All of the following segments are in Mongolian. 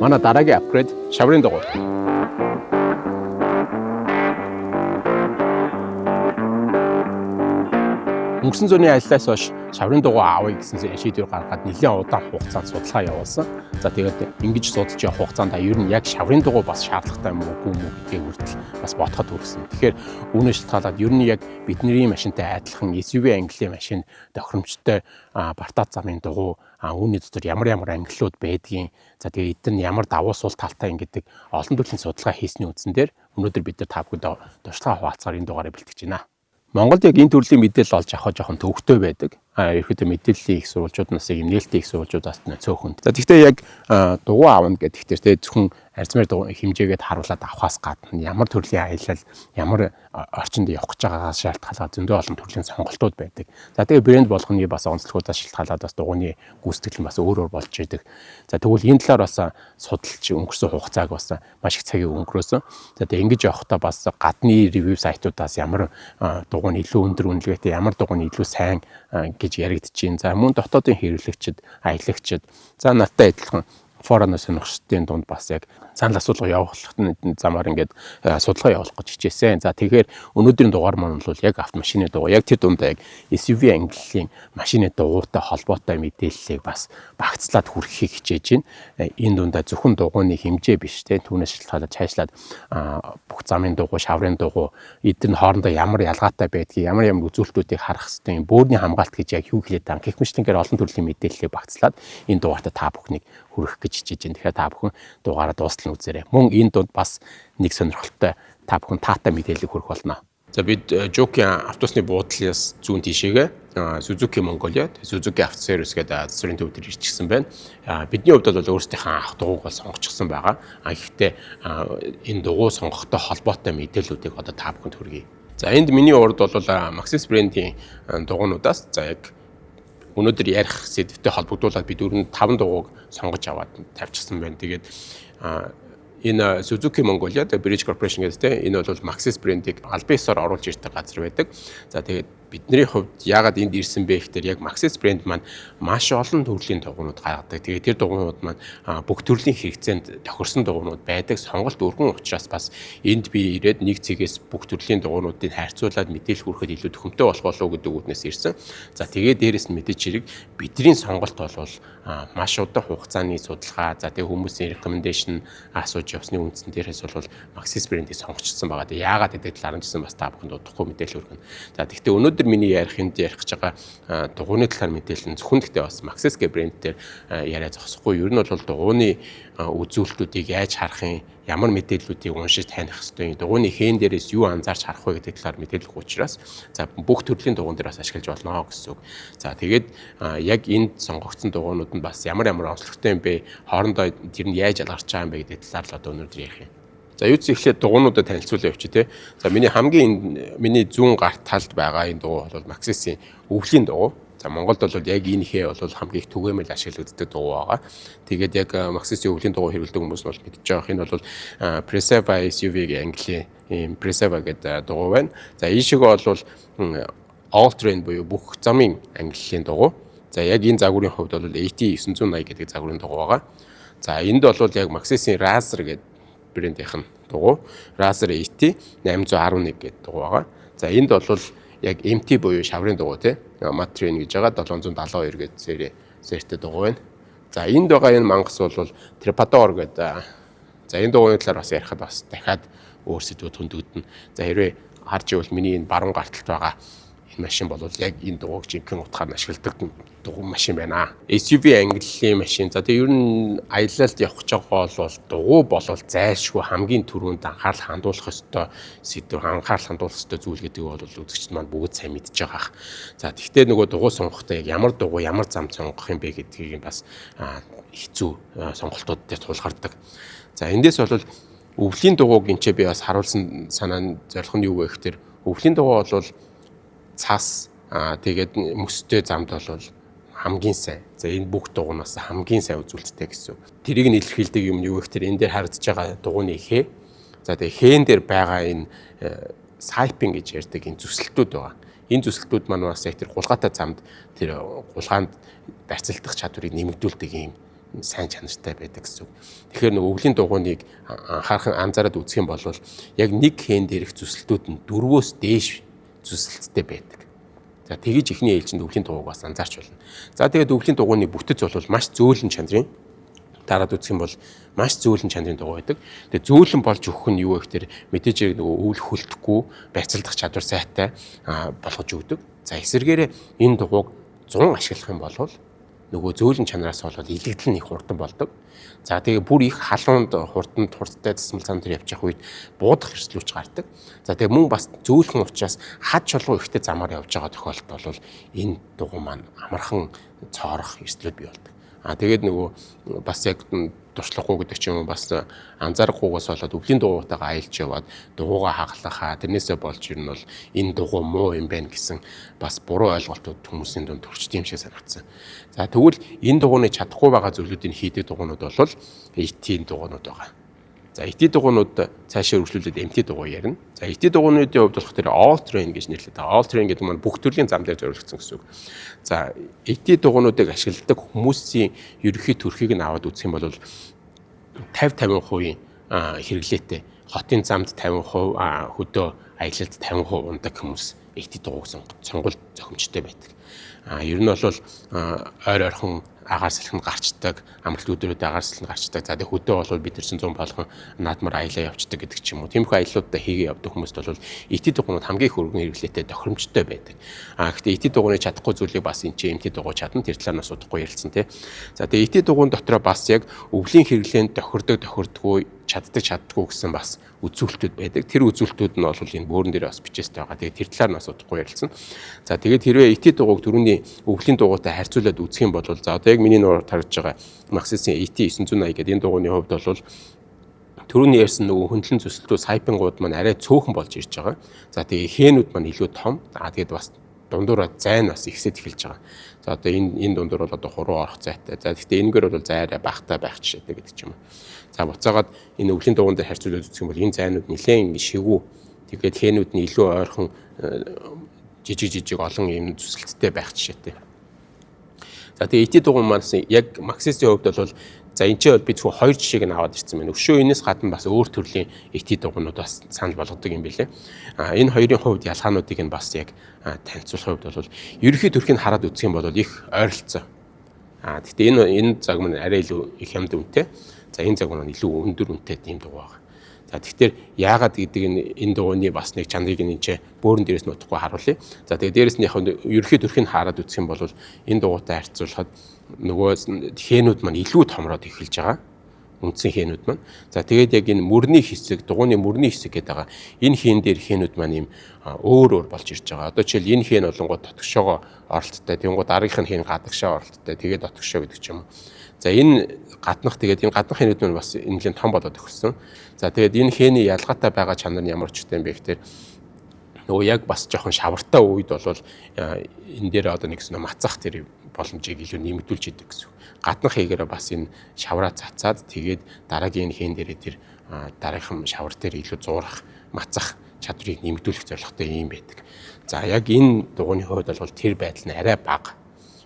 Манай дараагийн апгрейд шаврын дугуй. Өнгөрсөн зууны аяллаас хойш шаврын дугуй аавъя гэсэн шийдвэр гаргаад нэлээд удаан хугацаанд судалгаа явуулсан. За тэгээд ингэж судалж явах хугацаанд ер нь яг шаврын дугуй бас шаардлагатай юм уу гэдгийг хүртэл бас бодоход хүрсэн. Тэгэхээр үүнээс шалтгаалаад ер нь яг бидний машинтай адилхан SUV ангиллын машин тохиромжтой бартаа замын дугуй үүний дотор ямар ангиллууд байдгийг, за тэгээд эдгээр нь ямар давуу сул талтай гэдэг олон төрлийн судалгаа хийсний үндсэн дээр өнөөдөр бид нар та бүхэнд туршлага хуваалцахаар энэ дугаарыг бэлтгэж байна. Монголд яг энэ төрлийн мэдээлэл олж авах жоохон төвөгтэй байдаг. Ерөөхдөө мэдээллийн их сурвалжууднаас юм нээлттэй их сурвалжуудаас цөөхөнд. За тэгвэл яг дугуй аавна гэдэг ихтэй зөвхөн арзмаар хэмжээгээд харуулад авахаас гадна ямар төрлийн аялал, ямар орчинд явах гэж байгаагаас шалтгаалаад зөндөө олон төрлийн сонголтууд байдаг. За тэгээ брэнд болгоны бас онцлогуудаас шалтгаалаад бас дугуйны гүйцэтгэл нь бас өөр болж идэг. За тэгвэл энэ талаар бас судалж өнгөрсөн хугацааг бас маш их цагийг өнгөрөөсөн. За тэгээ ингэж явахдаа бас гадны ревю сайтуудаас ямар дугуйн илүү өндөр үнэлгээтэй, ямар дугуйн илүү сайн гэж яригдчихээн. За мөн дотоодын хэрэглэгчид, аялагчид, за надтай адилхан фороноос сонирхчдын дунд бас яг санал асуулга явуулахын замаар ингээд судалгаа явуулах гэж хичээсэн. За тэгэхээр өнөөдрийн дугаар маань бол яг автомашины дугуй, яг тэр дундаа яг SUV ангиллын машины дугуйтай холбоотой мэдээллийг бас багцлаад хүргэхийг хичээж байна. Энэ дундаа зөвхөн дугуйны хэмжээ биш, түүнээс шалтгаалаад цаашлаад бүх замын дугуй, шаврын дугуй, эдгээр нь хоорондоо ямар ялгаатай байдгийг, ямар үзүүлэлтүүдийг харах хэрэгтэй, бөөрийн хамгаалт гэж яг юу хэлээд байгаа. Гэх мэтлэнгээр олон төрлийн мэдээллийг багцлаад энэ дугаартаа та бүхнийг хүргэх гэж хичээж байна. Тэгэхээр та бүхэн дугаараа дуустал үзээрэй. Мөн энэ дунд бас нэг сонирхолтой та бүхэн таатай мэдээлэл хүргэх болно. За бид Жокийн автобусны буудлаас зүүн тишээгээ Suzuki Mongolia, Suzuki Auto Service гэдэг засварын төв дээр ирчихсэн байна. Бидний хувьд бол өөрсдийнхээ авах дугуйгаа сонгочихсон байгаа. Гэхдээ энэ дугуй сонгохтой холбоотой мэдээллүүдийг одоо та бүхэнд хүргэе. За энд миний урд бол Maxxis брендийн дугуйнуудаас за яг өнөөдөр ярих сэдвтэй холбогдуулаад бид 5 дугуйг сонгож аваад тавьчихсан байна. Тэгээд энэ Suzuki Mongolia Bridge Corporation гэдэг энэ бол Maxxis брендийг албан ёсоор оруулж ирдэг газар байдаг. За тэгээд бидний хувьд яагаад энд ирсэн бэ гэхээр яг Maxxis брэнд маань маш олон төрлийн дугуйнууд гаргадаг. Тэгээд тэр дугуйнууд маань бүх төрлийн хэрэгцээнд тохирсон дугуйнууд байдаг. Сонголт өргөн учраас бас энд би ирээд нэг цэгээс бүх төрлийн дугуйнуудыг харьцуулаад мэдээлэл хүргэхэд илүү төхөмтэй болох болов уу гэдэг үгнээс ирсэн. За тэгээд дээрэс нь мэдээж хэрэг бидний сонголт бол маш удаан хугацааны судалгаа, за тэгээд хүмүүсийн recommendation асууж явсны үндсэн дээрээс бол Maxxis брэндийг сонгочихсон байгаа. Тэгээд яагаад гэдэг талаар нь бас та бүхэнд удахгүй мэдээлэл хүргэнэ. За тэгвэл өнөөдөр миний ярих гэж байгаа дугуйны талаар мэдээлэл нь зөвхөн гэхдээ бас Maxxis гэх брэнд дээр яриа зогсохгүй. Ер нь бол дугуйны үзүүлэлтүүдийг яаж харах юм, ямар мэдээллүүдийг уншиж таних ёстой, дугуйны хэн дээрээс юу анзаарч харах вэ гэдэг талаар мэдээлэл учраас за бүх төрлийн дугуйн дээр бас ашиглаж болно гэсэн үг. За тэгээд яг энд сонгогдсон дугуйнууд нь бас ямар онцлогтой юм бэ, хоорондоо тэр нь яаж ялгарч байгаа юм бэ гэдэг талаар л одоо өнөөдөр ярих юм. За юу ч ихлээр дугуйнуудад танилцуулъя явчих тий. За миний зүүн гарт талд байгаа энэ дугуй бол Maxxis-ийн өвлийн дугуй. За Монголд бол яг энэ хээ бол хамгийн их түгээмэл ашиглагддаг дугуй байгаа. Тэгээд яг Maxxis-ийн өвлийн дугуй хэрэглэдэг хүмүүс бол мэдж байгаа. Энэ бол Preseva SUV-ийн английн Preseva гэдэг дугуй байна. За энэ шиг бол all terrain буюу бүх замын ангиллын дугуй. За яг энэ загварын хувьд бол AT980 гэдэг загварын дугуй байгаа. За энд бол яг Maxxis-ийн Razer гэдэг брэндийнх нь дугуй, Razer AT811 гэдэг дугуй байгаа. За энд бол яг MT буюу шаврын дугуй тий. Matrin гэж байгаа 772 гэдэг сэртэй дугуй байна. За энд байгаа энэ мангас бол Trepador гэдэг. За энэ дугуйны талаар бас ярихад бас дахиад өөр сэдвүүд хөндөгдөн. За хэрвээ харж ивэл миний энэ баруун гарталт байгаа энэ машин бол яг энэ дугуйг жинхэнэ утгаар ашигладаг дугуй машин байна. SUV ангиллын машин. За тэгээ ер нь аялалд явах гэж байгаа бол дугуй болол зайлшгүй хамгийн түрүүнд анхаарал хандуулах ёстой сэдв, анхаарал хандуулах ёстой зүйл гэдэг бол үзэгчд маань бүгд сайн мэдж байгаа. За тэгвэл нөгөө дугуй сонгохдоо яг ямар дугуй, ямар зам сонгох юм бэ гэдгийг бас хэцүү сонголтууд дээр тулгардаг. За эндээс бол өвлийн дугуйг энэ би бас харуулсан санаа зорилго нь юу вэ гэхээр өвлийн дугуй бол цас тэгээд мөстэй замд бол хамгийн сайн. За энэ бүх дугуйнаас хамгийн сайн үзүүлэлттэй гэсэн. Тэрийг нь илэрхийлдэг юм юу гэхээр энэ дээр харагдаж байгаа дугуйны хээ. За тэгээ хээн дээр байгаа энэ сайпинг гэж ярьдаг энэ зүсэлтүүд байгаа. Энэ зүсэлтүүд маань бас яг тэр гулгаатай замд тэр гулгаанд барьцалдах чадварыг нэмэгдүүлдэг юм сайн чанартай байдаг гэсэн үг. Тэгэхээр нөгөө өвлийн дугуйныг анхаархан анзаараад үзэх юм бол яг нэг хэн дээрх зүсэлтүүд нь 4-өөс дээш зүсэлттэй байдаг. За тэгэж ихний ээлжинд өвлийн дугуйг бас анзаарч болно. За тэгээд өвлийн дугуйны бүтэц бол маш зөөлөн чанарын дараад үзэх юм бол маш зөөлөн чанарын дугуй байдаг. Тэгээд зөөлөн болж өгөх нь юу вэ гэхээр мэдээж нөгөө өвөл хөлдөхгүй, барьцалдах чадвар сайтай болгож өгдөг. За эсвэргээрээ энэ дугуйг 100 ашиглах юм бол нөгөө зөөлөн чанараас болоод илэгдэл нь их хурдан болдог. За тэгээ бүр их халуунд хурдтай засмал цам дээр явж явах үед буудах эрсдлүүч гардаг. За тэгээ мөн бас зөөлхөн учраас хад чулуу ихтэй замаар явж байгаа тохиолдолд бол энэ дугуй маань амархан цоорох эрсдлүүд бий болдог. Тэгээд нөгөө бас яг туршлагагүй гэдэг ч юм уу бас анзаарахгүйгээс болоод өвлийн дугуйтайгаа аялж яваад дугуйгаа хаглахаа тэрнээсээ болж ер нь бол энэ дугуй муу юм байна гэсэн бас буруу ойлголтууд хүмүүсийн дунд төрчд юм шиг санагдсан. За тэгвэл энэ дугуйны чадахгүй байгаа зүйлүүдийн хийдэг дугуйнууд бол ET-ийн дугуйнууд байгаа. За ET дугуйнууд цаашаа өргөжлүүлээд MT дугуй ярина. За ET дугуйнуудын хувьд болох тэр all terrain гэж нэрлэдэг. All terrain гэдэг нь бүх төрлийн зам дээр зориулагдсан гэсэн үг. За ET дугуйнуудыг ашигладаг хүмүүсийн ерөнхий төрхийг нь аваад үзэх юм бол 50% хэрэглээтэй. Хотын замд 50%, хөдөө аялалд 50% ундаг хүмүүс ET дугуйг сонгуульд зохимжтой байдаг. Ер нь бол ойр ойрхон агаар салхинд гарчдаг, амралт өдрүүдэд агаар салхинд гарчдаг. За тэгээ хөдөө бол бид нар чинь 100 болгон наадмаар аялаа явцдаг гэдэг ч юм уу. Тиймэрхүү аяллуудаа хийгээ явдаг хүмүүст бол ET дугуйнууд хамгийн их өргөн хэрэглээтэй тохиромжтой байдаг. Гэхдээ ET дугуйны чадахгүй зүйлийг бас энэ чинь MT дугуй чадна. Тэр талаар нас удахгүй ярилцсан тий. За тэгээ ET дугуйн дотроо бас яг өвлийн хэрэглээнд тохирдоггүй чаддаггүй гэсэн бас үзүүлэлтүүд байдаг. Тэр үзүүлэлтүүд нь бол энэ бөөрөн дээр бас бичээстэй байгаа. Тэгээ тэр талаар нас удахгүй ярилцсан. За тэгээд хэрвээ ET дугуйг түрүүний өвлийн дугуйтай харьцуулаад үзэх юм бол за одоо яг миний нуур тарж байгаа Maxis-ийн ET 980 гэдэг энэ дугуйны хувьд бол түрүүний ярьсан нөгөө хөндлөн зүсэлтүүд сайпингууд маань арай цөөхөн болж ирж байгаа. За тэгээ хээнүүд маань илүү том. За тэгээд бас дундуур зайн бас ихсэж эхэлж байгаа. За одоо энэ дундуур бол одоо хуруу орох зайтай. За гэхдээ энэгээр бол зай арай багтай байх жишээтэй гэдэг ч юм уу. За буцаагаад энэ өвлийн дугуйн дээр харьцуулаад үзэх юм бол энэ зайнууд нэлээд шигүү. Тэгээд хээнүүд нь илүү ойрхон жижиг олон юм зүсэлттэй байх жишээтэй. За тэгээ ET дугуй маань яг Maxis-ийн хувьд бол за энэ ч би зөвхөн хоёр жишээг нь аваад ирсэн байна. Өшөө энэс гадна бас өөр төрлийн ET дугуйнууд бас санал болгодог юм билээ. Энэ хоёрын хувьд ялгаануудыг нь бас яг танилцуулах хувьд бол ерөнхий төрхийг хараад үзэх юм бол их ойролцоо. Гэхдээ энэ загвар нь арай илүү их хямд үнэтэй. За энэ загвар нь илүү өндөр үнэтэй тийм дугуй байна. За тэгэхээр яагаад гэдэг энэ дугуйны бас нэг чанарыг энэ бөөрөн дээрээс нутахгүй харуулъя. За тэгээд дээрээс нь яг ерөнхий төрхийг хараад үзэх юм бол энэ дугуйтай харьцуулахад нөгөө хээнүүд маань илүү томроод эхэлж байгаа. Үндсэн хээнүүд маань. За тэгээд яг энэ мөрний хэсэг, дугуйны мөрний хэсэг гэдэг байгаа. Энэ хээн дээр хээнүүд маань юм өөр болж ирж байгаа. Одоо жишээл энэ хээн болонгууд дотгошоогоо оролттой, тэнгууд дараагийнх нь хээн гадагшаа оролттой. Тэгээд дотгошоо гэдэг ч юм уу. За энэ гаднах тэгээд энэ гаднах хээнүүд маань бас нэлээд том болоод өгсөн. За тэгээд энэ хээний ялгаатай байгаа чанар нь ямар ч үстэй юм бэ гэхээр нөгөө яг бас жоохон шавартай үед бол энэ дээр одоо нэгс мацах тэр боломжийг илүү нэмэгдүүлж идэг гэсэн. Гаднах хээгээрээ бас энэ шавраа цацаад тэгээд дараагийн хээн дээрээ тэр дараагийн шавар дээр илүү зуурах, мацах чадварыг нэмэгдүүлэх зорилготой юм байдаг. За яг энэ дугуйны хувьд бол тэр байдал нь арай бага.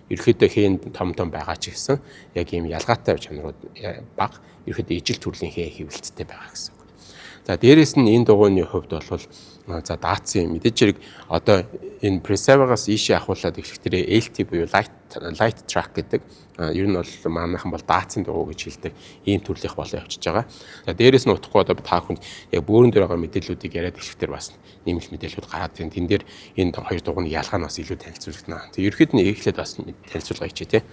Ерөнхийдөө хэн том байгаа ч гэсэн яг ийм ялгаатай чанарууд бага. Ерөнхийдөө ижил төрлийн хээ хэвлэлттэй байгаа гэсэн. За дээрэс нь энэ дугуйны хувьд бол за даацын мэдээж хэрэг одоо энэ Preserve-аас ийшээ ахуулаад эхлэхдээ LT буюу light track гэдэг ер нь бол манайхан бол даацын дугуй гэж хэлдэг ийм төрлийнх болоо явчихж байгаа. За дээрэс нь утгагүй одоо та бүхэнд яг бөөрөн дээр байгаа мэдээллүүдийг яриад эхлэхдээ бас нэмэлт мэдээллүүд гараад байна. Тэн дээр энэ хоёр дугуйны ялгаа нь бас илүү танилцуулагдана. Тэг ерөөд нь эхлээд бас танилцуулга хийчээ тий.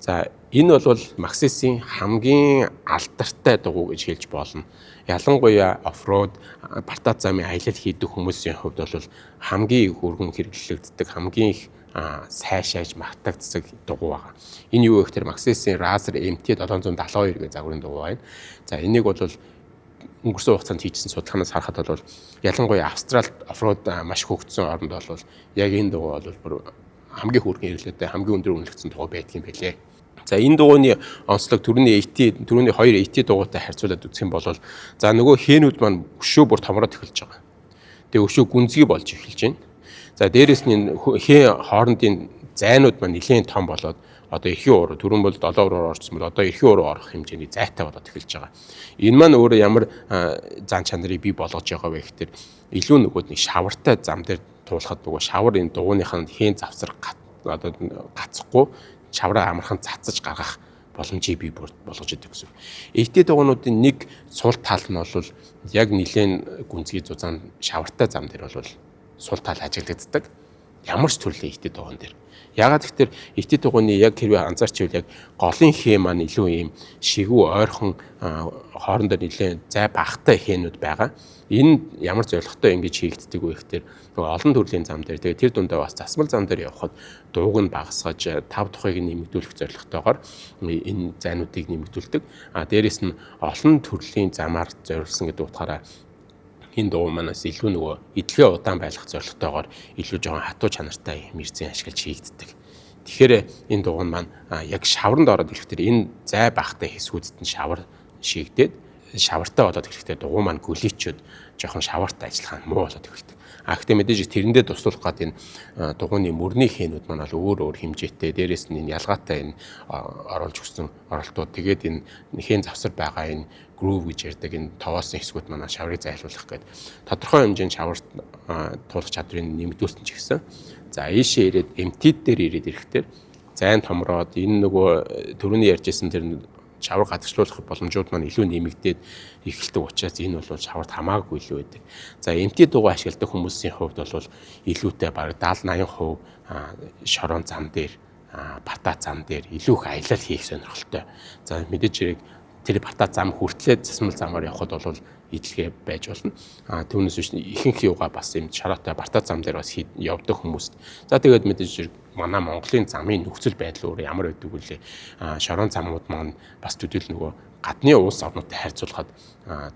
За энэ бол Maxis-ийн хамгийн алдартай дугуй гэж хэлж болно. Ялангуяа оффроуд бартаа замын аялал хийдэг хүмүүсийн хувьд бол хамгийн их өргөн хэрэглэгддэг, хамгийн их сайшааж магтагддаг дугуй байгаа. Энэ юу вэ гэхээр Maxis-ийн Razer MT 772 гэх загварын дугуй байна. За энийг бол өнгөрсөн хугацаанд хийжсэн судалгаанаас харахад бол ялангуяа Австралид оффроуд маш хөгжсөн оронд бол яг энэ дугуй бол хамгийн хүргэн хэрэглээтэй, хамгийн өндөр үнэлэгдсэн дугуй байдаг юм билээ. За энэ дугуйны онцлог түрүүний хоёр AT дугуйтай харьцуулаад үзэх юм бол за нөгөө хээнүүд маань өшөө бүр томроод эхэлж байгаа. Тэгээ өшөө гүнзгий болж эхэлж байна. За дээрэс нь хээ хоорондын зайнууд маань нэлээд том болоод одоо эрхийн уур түрүүн бол 7 ураар орсон бол одоо эрхийн уур орох хэмжээний зайтай болоод эхэлж байгаа. Энэ маань өөрөө ямар зан чанарыг бий болгож байгаа вэ гэхээр илүү нөгөө нэг шавартай зам дээр туулахад нөгөө шавар энэ дугуйныхаа хийн завсар одоо гацхгүй шавраа амархан цацаж гаргах боломжийг бий болгож идэг гэсэн. Эртний дугуйнуудын нэг сул тал нь бол яг нэлээд гүнзгий зузаан шавартай зам дээр бол сул тал ажиглагддаг. Ямар ч төрлийн эртний дугуйн дээр. Ягаад гэвэл эртний дугуйны яг хэрвээ анзаарчихвэл яг голын хээ маань илүү ийм шигүү ойрхон хоорондоо нэлээд зай багтай хээнүүд байгаа. Энэ ямар зорилготой ингэж хийгддэг вэ гэхээр нөгөө олон төрлийн зам дээр тэгээ тэр дундаа бас засмал зам дээр явхад дууг нь багасгаж тав тухайг нэмэгдүүлэх зорилготойгоор энэ зайнуудыг нэмэгдүүлдэг. Дээрээс нь олон төрлийн замаар зориулсан гэдэг утгаараа энэ дуу манаас илүү нөгөө эдлэгээ удаан байлгах зорилготойгоор илүү жоохон хатуу чанартай мэрзэн ашиглаж хийгддэг. Тэгэхээр энэ дуу маань яг шавранд ороод ирэхдээ энэ зай багтай хэсгүүдэд нь шавар шийгдээд шавартай болоод ирэхдээ дугуй маань гүлийчүүд жоохон шавартай ажиллах нь муу болоод эхэлдэг. Гэхдээ мэдээж тэрэндээ туслах гад энэ дугуйны мөрний хээнүүд маань өөр хэмжээтэй дээрээс нь энэ ялгаатай энэ оруулж өгсөн оролтууд тэгээд энэ хэн завсар байгаа энэ groove гэж ярьдаг энэ товоосон хэсгүүд манай шаврыг зайлуулах гэдэг тодорхой хэмжээний шавар туулах чадрыг нэмэгдүүлсэн ч гэсэн за ийшээ ирээд MT дээр ирээд ирэхдээ зайн томроод энэ нөгөө түрүүний ярьжсэн тэр шавар гадагшлуулах боломжууд маань илүү нэмэгдээд эхэлдэг учраас энэ бол шаварт хамаагүй илүү байдаг. За MT дугуй ашигладаг хүмүүсийн хувьд бол илүүтэй бараг 70-80% шорон зам дээр бата зам дээр илүү их аялал хийх сонирхолтой. За мэдээж хэрэг тэр бата зам хүртлээр засмал замаар явхад бол идэлгээ байж болно. Түүнээс биш ихэнх юугаа бас юм шараатай бата зам дээр бас явдаг хүмүүст. За тэгээд мэдээж хэрэг манай Монголын замын нөхцөл байдал өөр ямар байдаг вүлээ. Шорон замууд маань бас төдийл нөгөө гадны улс орнуудтай харьцуулахад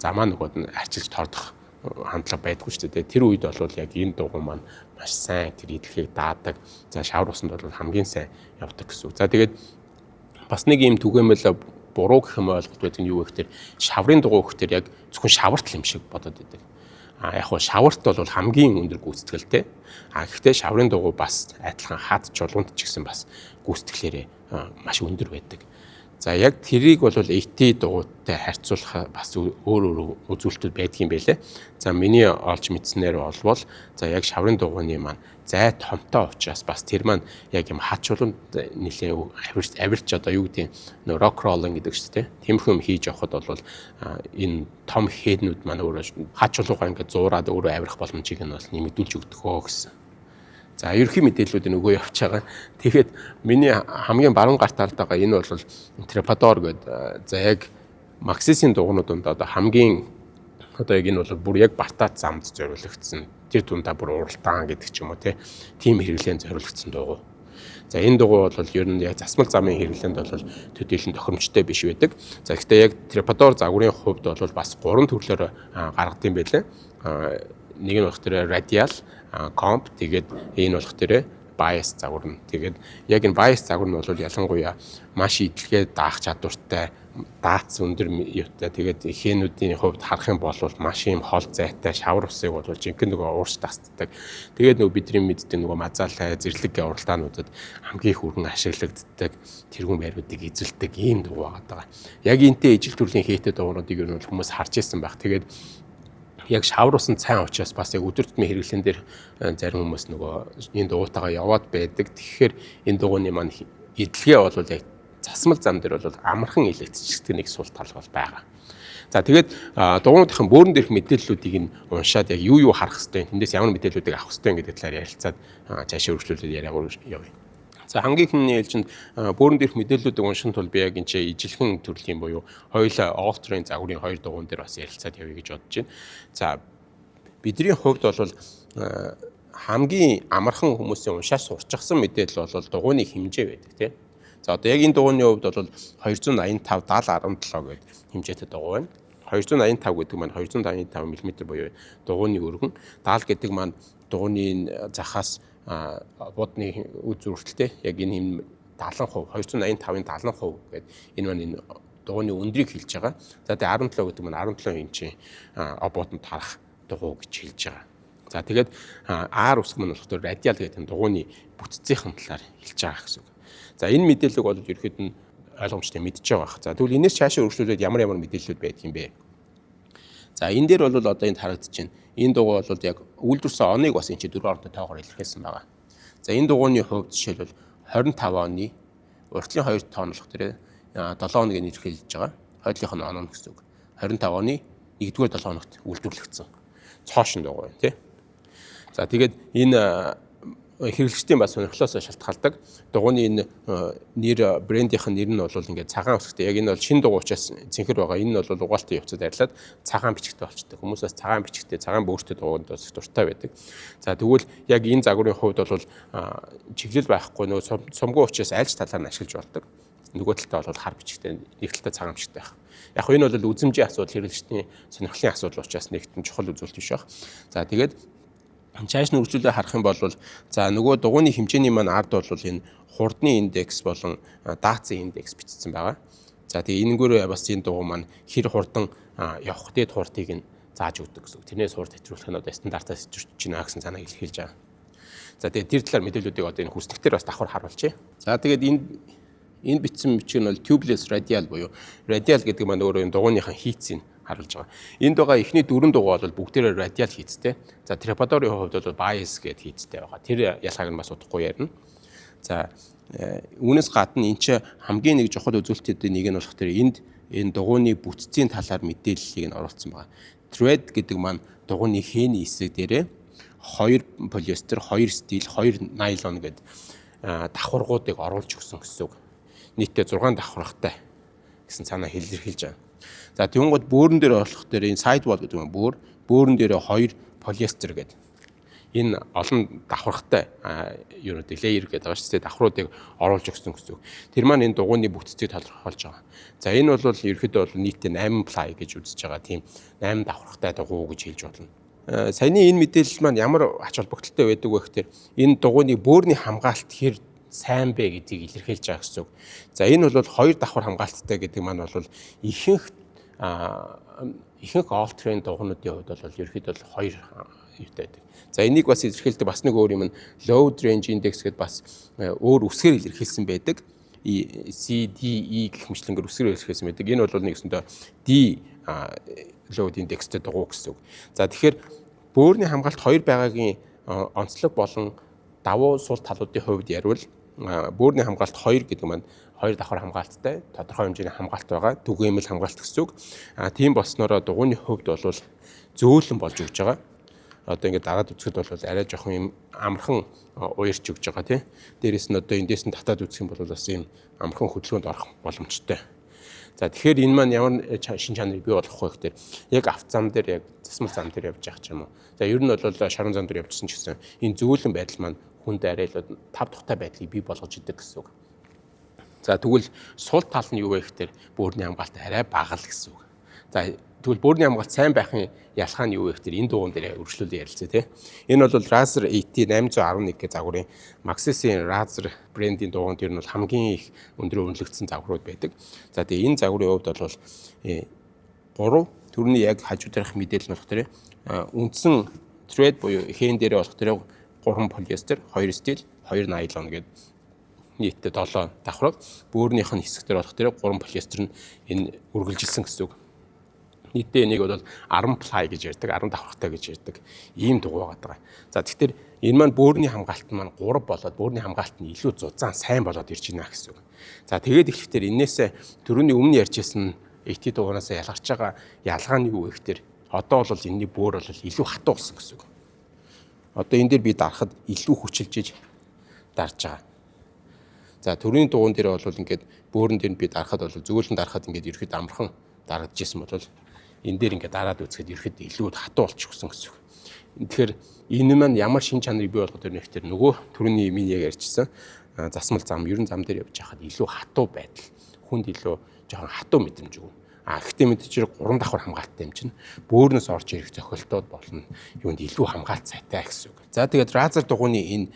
замаа нөгөөд нь арчилж тордох хандлага байдгүй шүү дээ. Тэр үед бол яг энэ дугуй маань маш сайн тэр идэлхийг даадаг. За шавар усанд бол хамгийн сайн явдаг гэсэн үг. За тэгээд бас нэг юм түгээмэл буруу гэх юм ойлголт байдаг нь юу вэ гэхээр шаврын дугуй гэхээр яг зөвхөн шаварт л юм шиг бодоод байдаг. Яг хоо шаварт бол хамгийн өндөр гүйцэтгэлтэй. Гэхдээ шаврын дугуй бас адилхан хад чулуунд ч гэсэн бас гүйцэтгэлээрээ маш өндөр байдаг. За яг тэрийг бол AT дугуйтай харьцуулах бас өөр үзүүлэлтүүд байдгийн байлээ. За миний олж мэдснээр болвол за яг шаврын дугуйны маань зай томтой учраас бас тэр маань яг юм хад чулуунд нэлээд авирч одоо юу гэдэг нөө рок роллинг гэдэг шүү дээ. Тиймэрхүү юм хийж явхад бол энэ том хэднүүд маань өөрөө хад чулуугаа ингээд зуураад өөрөө авирах боломжийг нь бол нэмэгдүүлж өгдөг гэсэн. За ерөнхий мэдээллүүдийн өгөө явж байгаа. Тэгэхээр миний хамгийн баруун гарт талд байгаа энэ бол Trepador гэдэг. За яг Maxis-ийн дугуйнуудад одоо хамгийн одоо яг энэ бол бүр яг Бартат замд зориулагдсан. Тэр дундаа бүр уралдаан гэдэг ч юм уу тийм хэрэглээнд зориулагдсан дугуй. За энэ дугуй бол ер нь яг засмал замын хэрэглээнд бол төдийлөн тохиромжтой биш байдаг. За гэхдээ яг Trepador загварын хувьд бол бас 3 төрлөөр гаргад юм байлээ. Нэг нь болох тэр radial comp тэгээд энэ болох тэр bias загвар нь. Тэгээд яг энэ bias загвар нь бол ялангуяа маш идэлгээ даах чадвартай, даац өндөр юутай. Тэгээд хээнүүдийн хувьд харах юм бол маш юм хол зайтай шавар усыг бол жинхэнэ нөгөө уурч тасддаг. Тэгээд нөгөө бидний мэддэг нөгөө мазаалай, зэрлэг уралдаануудад хамгийн хүргэн ашиглагддаг тэрүүн байруудыг эзэлдэг ийм дугуй байгаа. Яг энтэй ижил төрлийн хээтэй дугуйнуудыг ер нь хүмүүс харж ирсэн байх. Тэгээд яг шавар усан цайн учраас бас яг өдөр тутмын хэрэглэн дээр зарим хүмүүс нөгөө энэ дугуйтайгаа яваад байдаг. Тэгэхээр энэ дугуйны маань эдлэгээ бол яг засмал зам дээр бол амархан электричтэй нэг сул тал бол байгаа. За тэгээд дугуйнуудын бөөрөн дээрх мэдээллүүдийг нь уншаад яг юу харах хэвтэй, тэндээс ямар мэдээллүүдийг авах хэвтэй гэдэг талаар ярилцаад цаашаа үргэлжлүүлээд яриагаар явъя. За хамгийн ихний ээлжинд бөөрөн дээрх мэдээллүүдийг уншихын тулд би яг энэ ижилхэн төрлийн буюу хоёулаа Олтрын загварын хоёр дугуйн дээр бас ярилцаад явъя гэж бодож байна. За бидний хувьд бол хамгийн амархан хүмүүсийн уншаад сурчсан мэдээлэл бол дугуйны хэмжээ байдаг тийм. За одоо яг энэ дугуйны хувьд бол 285 7017 гэдэг хэмжээтэй дугуй байна. 285 гэдэг маань 285 мм буюу дугуйны өргөн, 70 гэдэг маань дугуйны захаас бодны үз зүрхтэлтэй яг энэ 70%, 285-ын 70% гэдэг энэ маань энэ дугуйны өндрийг хэлж байгаа. За тэгээ 17 гэдэг маань 17 инчийн бодонд харах дугуй гэж хэлж байгаа. За тэгээд R үсэг маань болохоор радиал гэдэг энэ дугуйны бүтцийн талаар хэлж байгаа гэсэн үг. За энэ мэдээллийг бол ерөөд нь ойлгомжтой мэдж байгаа байх. За тэгвэл энэс цаашаа өргөжлүүлээд ямар мэдээллүүд байдаг юм бэ? За энэ дээр бол одоо энд харагдаж байна. Энэ дугуй бол яг үйлдвэрсэн оныг бас энэ чи 4 ордон тоогоор илэрхийлсэн байгаа. За энэ дугуйны хувьд жишээлбэл 25 оны уртлын 2 тонн болох дээр 7 хоног илэрхийлж байгаа. Хойдлынх нь оноо гэсэн үг. 25 оны 1-р 7 хоногт үйлдвэрлэгдсэн. Цоошин дугуй байна тий. За тэгээд энэ хэрэглэгчдийн бас сонирхлоос шалтгаалдаг. Дугуйны энэ нэр брендийнх нь нэр нь бол ингээд цагаан үсгтэй. Яг энэ бол шинэ дугуй учраас цэнхэр байгаа. Энэ нь бол угаалтын явцад арилаад цагаан бичгтэй болчдөг. Хүмүүс бас цагаан бичгтэй, цагаан бөөртэй дугуйд бас дуртай байдаг. За тэгвэл яг энэ загварын хувьд бол чиглэл байхгүй нөгөө сумгуу учраас альж талаар нь ашиглаж болдог. Нөгөө талдаа бол хар бичгтэй, нэг талдаа цагаан бичгтэй байх. Яг энэ бол үзмжийн асуудал, хэрэглэгчдийн сонирхлын асуудал учраас нэгтэн чухал үзүүлэлт биш байх. За тэгээд цааш нь үргэлжлүүлээ харах юм бол за нөгөө дугуйны хэмжээний маань ард бол энэ хурдны индекс болон даацын индекс бичсэн байгаа. За тэгээ энэгээр бас энэ дугуй маань хэр хурдан явах дээд хурдыг нь зааж өгдөг гэсэн үг. Тэрнээс хурд хэтрүүлэх нь одоо стандартаас зөрчиж байна гэсэн санааг илэрхийлж байгаа. За тэгээ тэр талаар мэдээллүүдийг одоо энэ хүснэгтэр бас давхар харуулъя. За тэгээд энэ бичсэн бичиг нь бол tubeless radial буюу radial гэдэг маань өөрөө энэ дугуйныхаа хийцийг харуулж байгаа. Энд байгаа эхний 4 дугуй бол бүгдээрээ радиал хийцтэй. За трепадорын хувьд бол bias гэдэг хийцтэй байгаа. Тэр ялгааг нь бас удахгүй ярина. За үүнээс гадна энэ ч хамгийн нэг чухал үзүүлэлтүүдийн нэг нь болох тэр энэ дугуйны бүтцийн талаар мэдээллийг нь оруулсан байгаа. Thread гэдэг маань дугуйны хээний хэсэг дээрээ 2 полиэстер, 2 стил, 2 найлон гэдэг давхаргуудыг оруулж өгсөн гэсэн үг. Нийтдээ 6 давхаргатай гэсэн санаа илэрхийлж байгаа. За тэгвэл бөөрөн дээр болох дээр энэ sidewall гэдэг нь бөөрөн дээр 2 полиэстер гэдэг. Энэ олон давхаргатай ерөөдөө layer гэдэг байгаа шүү дээ. Давхруудыг оруулж өгсөн гэсэн үг. Тэр маань энэ дугуйны бүтцийг тодорхойлж байгаа. За энэ бол ерөөдөө бол нийтдээ 8 ply гэж үзэж байгаа. Тийм 8 давхаргатай дугуй гэж хэлж болно. Саяны энэ мэдээлэл маань ямар ач холбогдолтой байдаг вэ гэхээр энэ дугуйны бөөрийн хамгаалалт хэр сайн бэ гэдгийг илэрхийлж байгаа гэсэн үг. За энэ бол 2 давхар хамгаалттай гэдэг маань бол ихэнх all-terrain дугуйнуудын хувьд бол ерөөхдөө 2 юутай байдаг. За энийг бас илэрхийлдэг бас нэг өөр юм нь load range index гэдээ бас өөр үсгээр илэрхийлсэн байдаг. CDE гэх мэтлэнгээр үсгээр илэрхийлсэн байдаг. Энэ бол нэгсэндээ D load indexтэй дугуй гэсэн үг. За тэгэхээр бөөрийн хамгаалт 2 байгаагийн онцлог болон давуу сул талуудын хувьд ярил бөөрийн хамгаалт 2 гэдэг маань 2 давхар хамгаалттай тодорхой хэмжээний хамгаалт байгаа. Түгээмэл хамгаалт гэсэн үг. Тийм болсноороо дугуйны хувьд бол зөөлөн болж өгч байгаа. Одоо ингээд дараад үзэхэд бол арай жоохон юм амархан уярч өгч байгаа тийм. Дээрээс нь одоо эндээс нь татаад үзэх юм бол бас ийм амархан хөдөлгөөнд орох боломжтой. За тэгэхээр энэ маань ямар шин чанарыг бий болгох вэ гэхээр яг автозам дээр яг засмал зам дээр явж байгаа ч юм уу. За ер нь бол шаран зам дээр явжсэн ч гэсэн энэ зөөлөн байдал маань хүнд арай л тав тухтай байдлыг бий болгож идэг гэсэн үг. За тэгвэл сул тал нь юу вэ гэхээр бөөрийн хамгаалт арай бага л гэсэн үг. За тэгвэл бөөрийн хамгаалт сайн байхын ялгаа нь юу вэ гэхээр энэ дугуун дээр үргэлжлүүлээ ярилцъя тий. Энэ бол Razer AT811 гэх загварын Maxis-ийн Razer брендийн дугуйн дээр нь бол хамгийн их өндөр үнэлэгдсэн загварууд байдаг. За тэгээ энэ загварын хувьд бол 3 төрний яг хажуу дараах мэдээлэл нь болох дээр үндсэн thread буюу хэн дээр болох дээр 3 полиэстер, 2 стил, 2 найлон гэдэг нийтдээ 7 давхраг. Бөөрийнх нь хэсэг дээр болох дээр 3 полиэстер нь энэ үргэлжилсэн гэсэн үг. Нийтдээ энийг бол 10 ply гэж ярьдаг, 10 давхрагтай гэж ярьдаг. Ийм дугуй байгаа. За тэгэхээр энэ маань бөөрийн хамгаалт маань 3 болоод бөөрийн хамгаалт нь илүү зузаан сайн болоод ирж байна гэсэн үг. За тэгээд ихлэхээр энээсээ түрүүний өмнө ярьжсэн AT дугуйнаас ялгарч байгаа ялгаа нь юу вэ гэхээр одоо бол энэний бөөр бол илүү хатуу болсон гэсэн үг. Одоо энэ дээр би дарахад илүү хүчилжиж дарж байгаа. За төрийн дугуйн дээр бол ингээд бөөрөн дээр би дарахад бол зөөлөн дарахад ингээд ерөөд амархан дарагдж исэн бол энэ дээр ингээд дараад үзэхэд ерөөд илүү хатуу болчихсон гэсэн үг. Тэгэхээр энэ маань ямар шин чанарыг бий болгох дээр нэхтэр нөгөө төрний миний яг ярьжсэн засмал зам ерөн зам дээр явж байхад илүү хатуу байдал хүнд илүү жоохон хатуу мэдрэмж өгнө. Гэхдээ мэдээж 3 давхар хамгаалттай юм чинь бөөрнөөс орж ирэх зохиолтууд болно. Юунд илүү хамгаалт сайтай гэсэн үг. За тэгээд Razer дугуйны энэ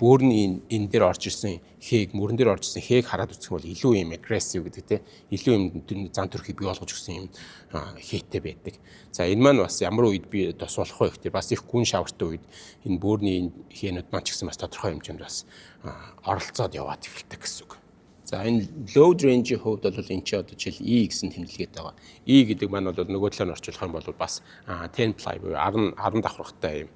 бөөрний энэ дээр орж ирсэн хээг, мөрөн дээр орж ирсэн хээг хараад үзэх бол илүү юм aggressive гэдэг те. Илүү юм зан төрхийг бий болгож өгсөн юм хээтэй байдаг. За энэ маань бас ямар үед би тосволох вэ гэхээр бас их гүн шавартай үед энэ бөөрний хээнүүд маань ч гэсэн бас тодорхой хэмжээнд бас оролцоод яваад эхэлдэг гэсэн үг. За энэ load range-ийн хувьд бол энэ ч одоо жишээл E гэсэн тэмдэглэгээд байгаа. E гэдэг маань бол нөгөө талаар орчуулах юм бол бас 10 ply буюу 10 давхрахтай юм